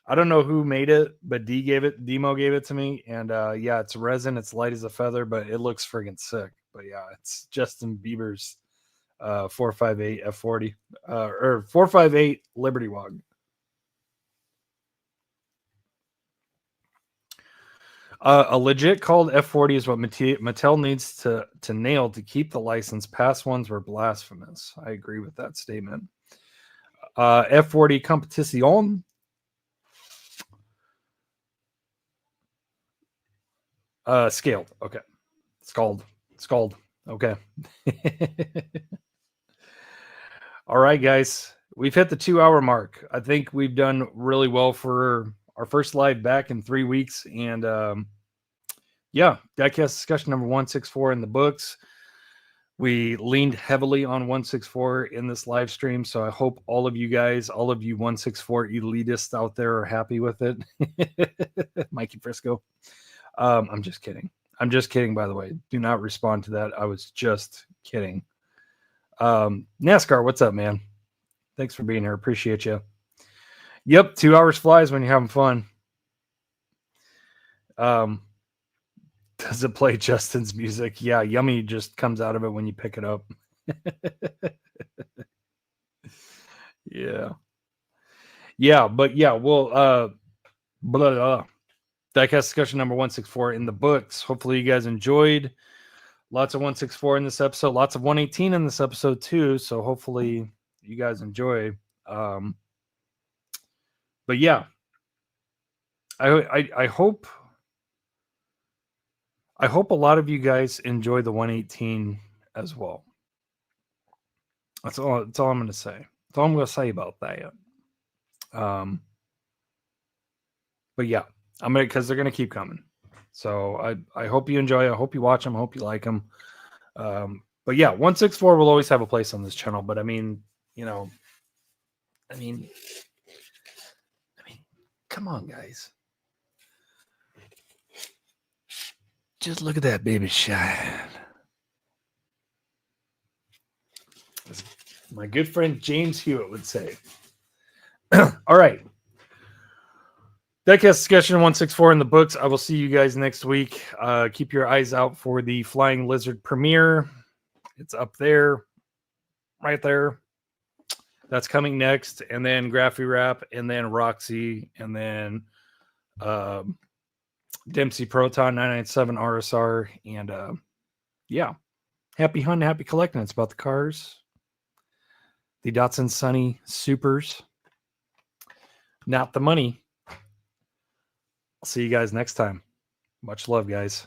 I don't know who made it, but Demo gave it to me. And yeah, it's resin. It's light as a feather, but it looks friggin' sick. But yeah, it's Justin Bieber's 458 F40 or 458 Liberty Walk. A legit called F40 is what Mattel needs to nail to keep the license. Past ones were blasphemous. I agree with that statement. F40 Competition. Scaled. Okay. Scald. Okay. All right, guys. We've hit the 2-hour mark. I think we've done really well for our first live back in 3 weeks. And yeah, Diecast discussion number 164 in the books. We leaned heavily on 164 in this live stream. So I hope all of you guys, all of you 164 elitists out there are happy with it. Mikey Frisco. I'm just kidding. I'm just kidding, by the way. Do not respond to that. I was just kidding. NASCAR, what's up, man? Thanks for being here. Appreciate you. Yep, 2 hours flies when you're having fun. Does it play Justin's music? Yeah, Yummy just comes out of it when you pick it up. Yeah, but yeah, well, Diecast discussion number 164 in the books. Hopefully you guys enjoyed. Lots of 164 in this episode, lots of 118 in this episode too. So hopefully you guys enjoy. But yeah, I hope a lot of you guys enjoy the 118 as well. That's all I'm going to say. That's all I'm going to say about that. But yeah, I'm going to, because they're going to keep coming. So I hope you enjoy. I hope you watch them. I hope you like them. But yeah, 164 will always have a place on this channel. But I mean, come on, guys. Just look at that baby shine. As my good friend James Hewitt would say. All right. Diecast Discussion 164 in the books. I will see you guys next week. Keep your eyes out for the Flying Lizard premiere. It's up there, right there. That's coming next. And then Graffy Wrap, and then Roxy, and then Dempsey Proton 997 RSR. And yeah, happy hunting, happy collecting. It's about the cars. The Datsun Sunny Supers. Not the money. I'll see you guys next time. Much love, guys.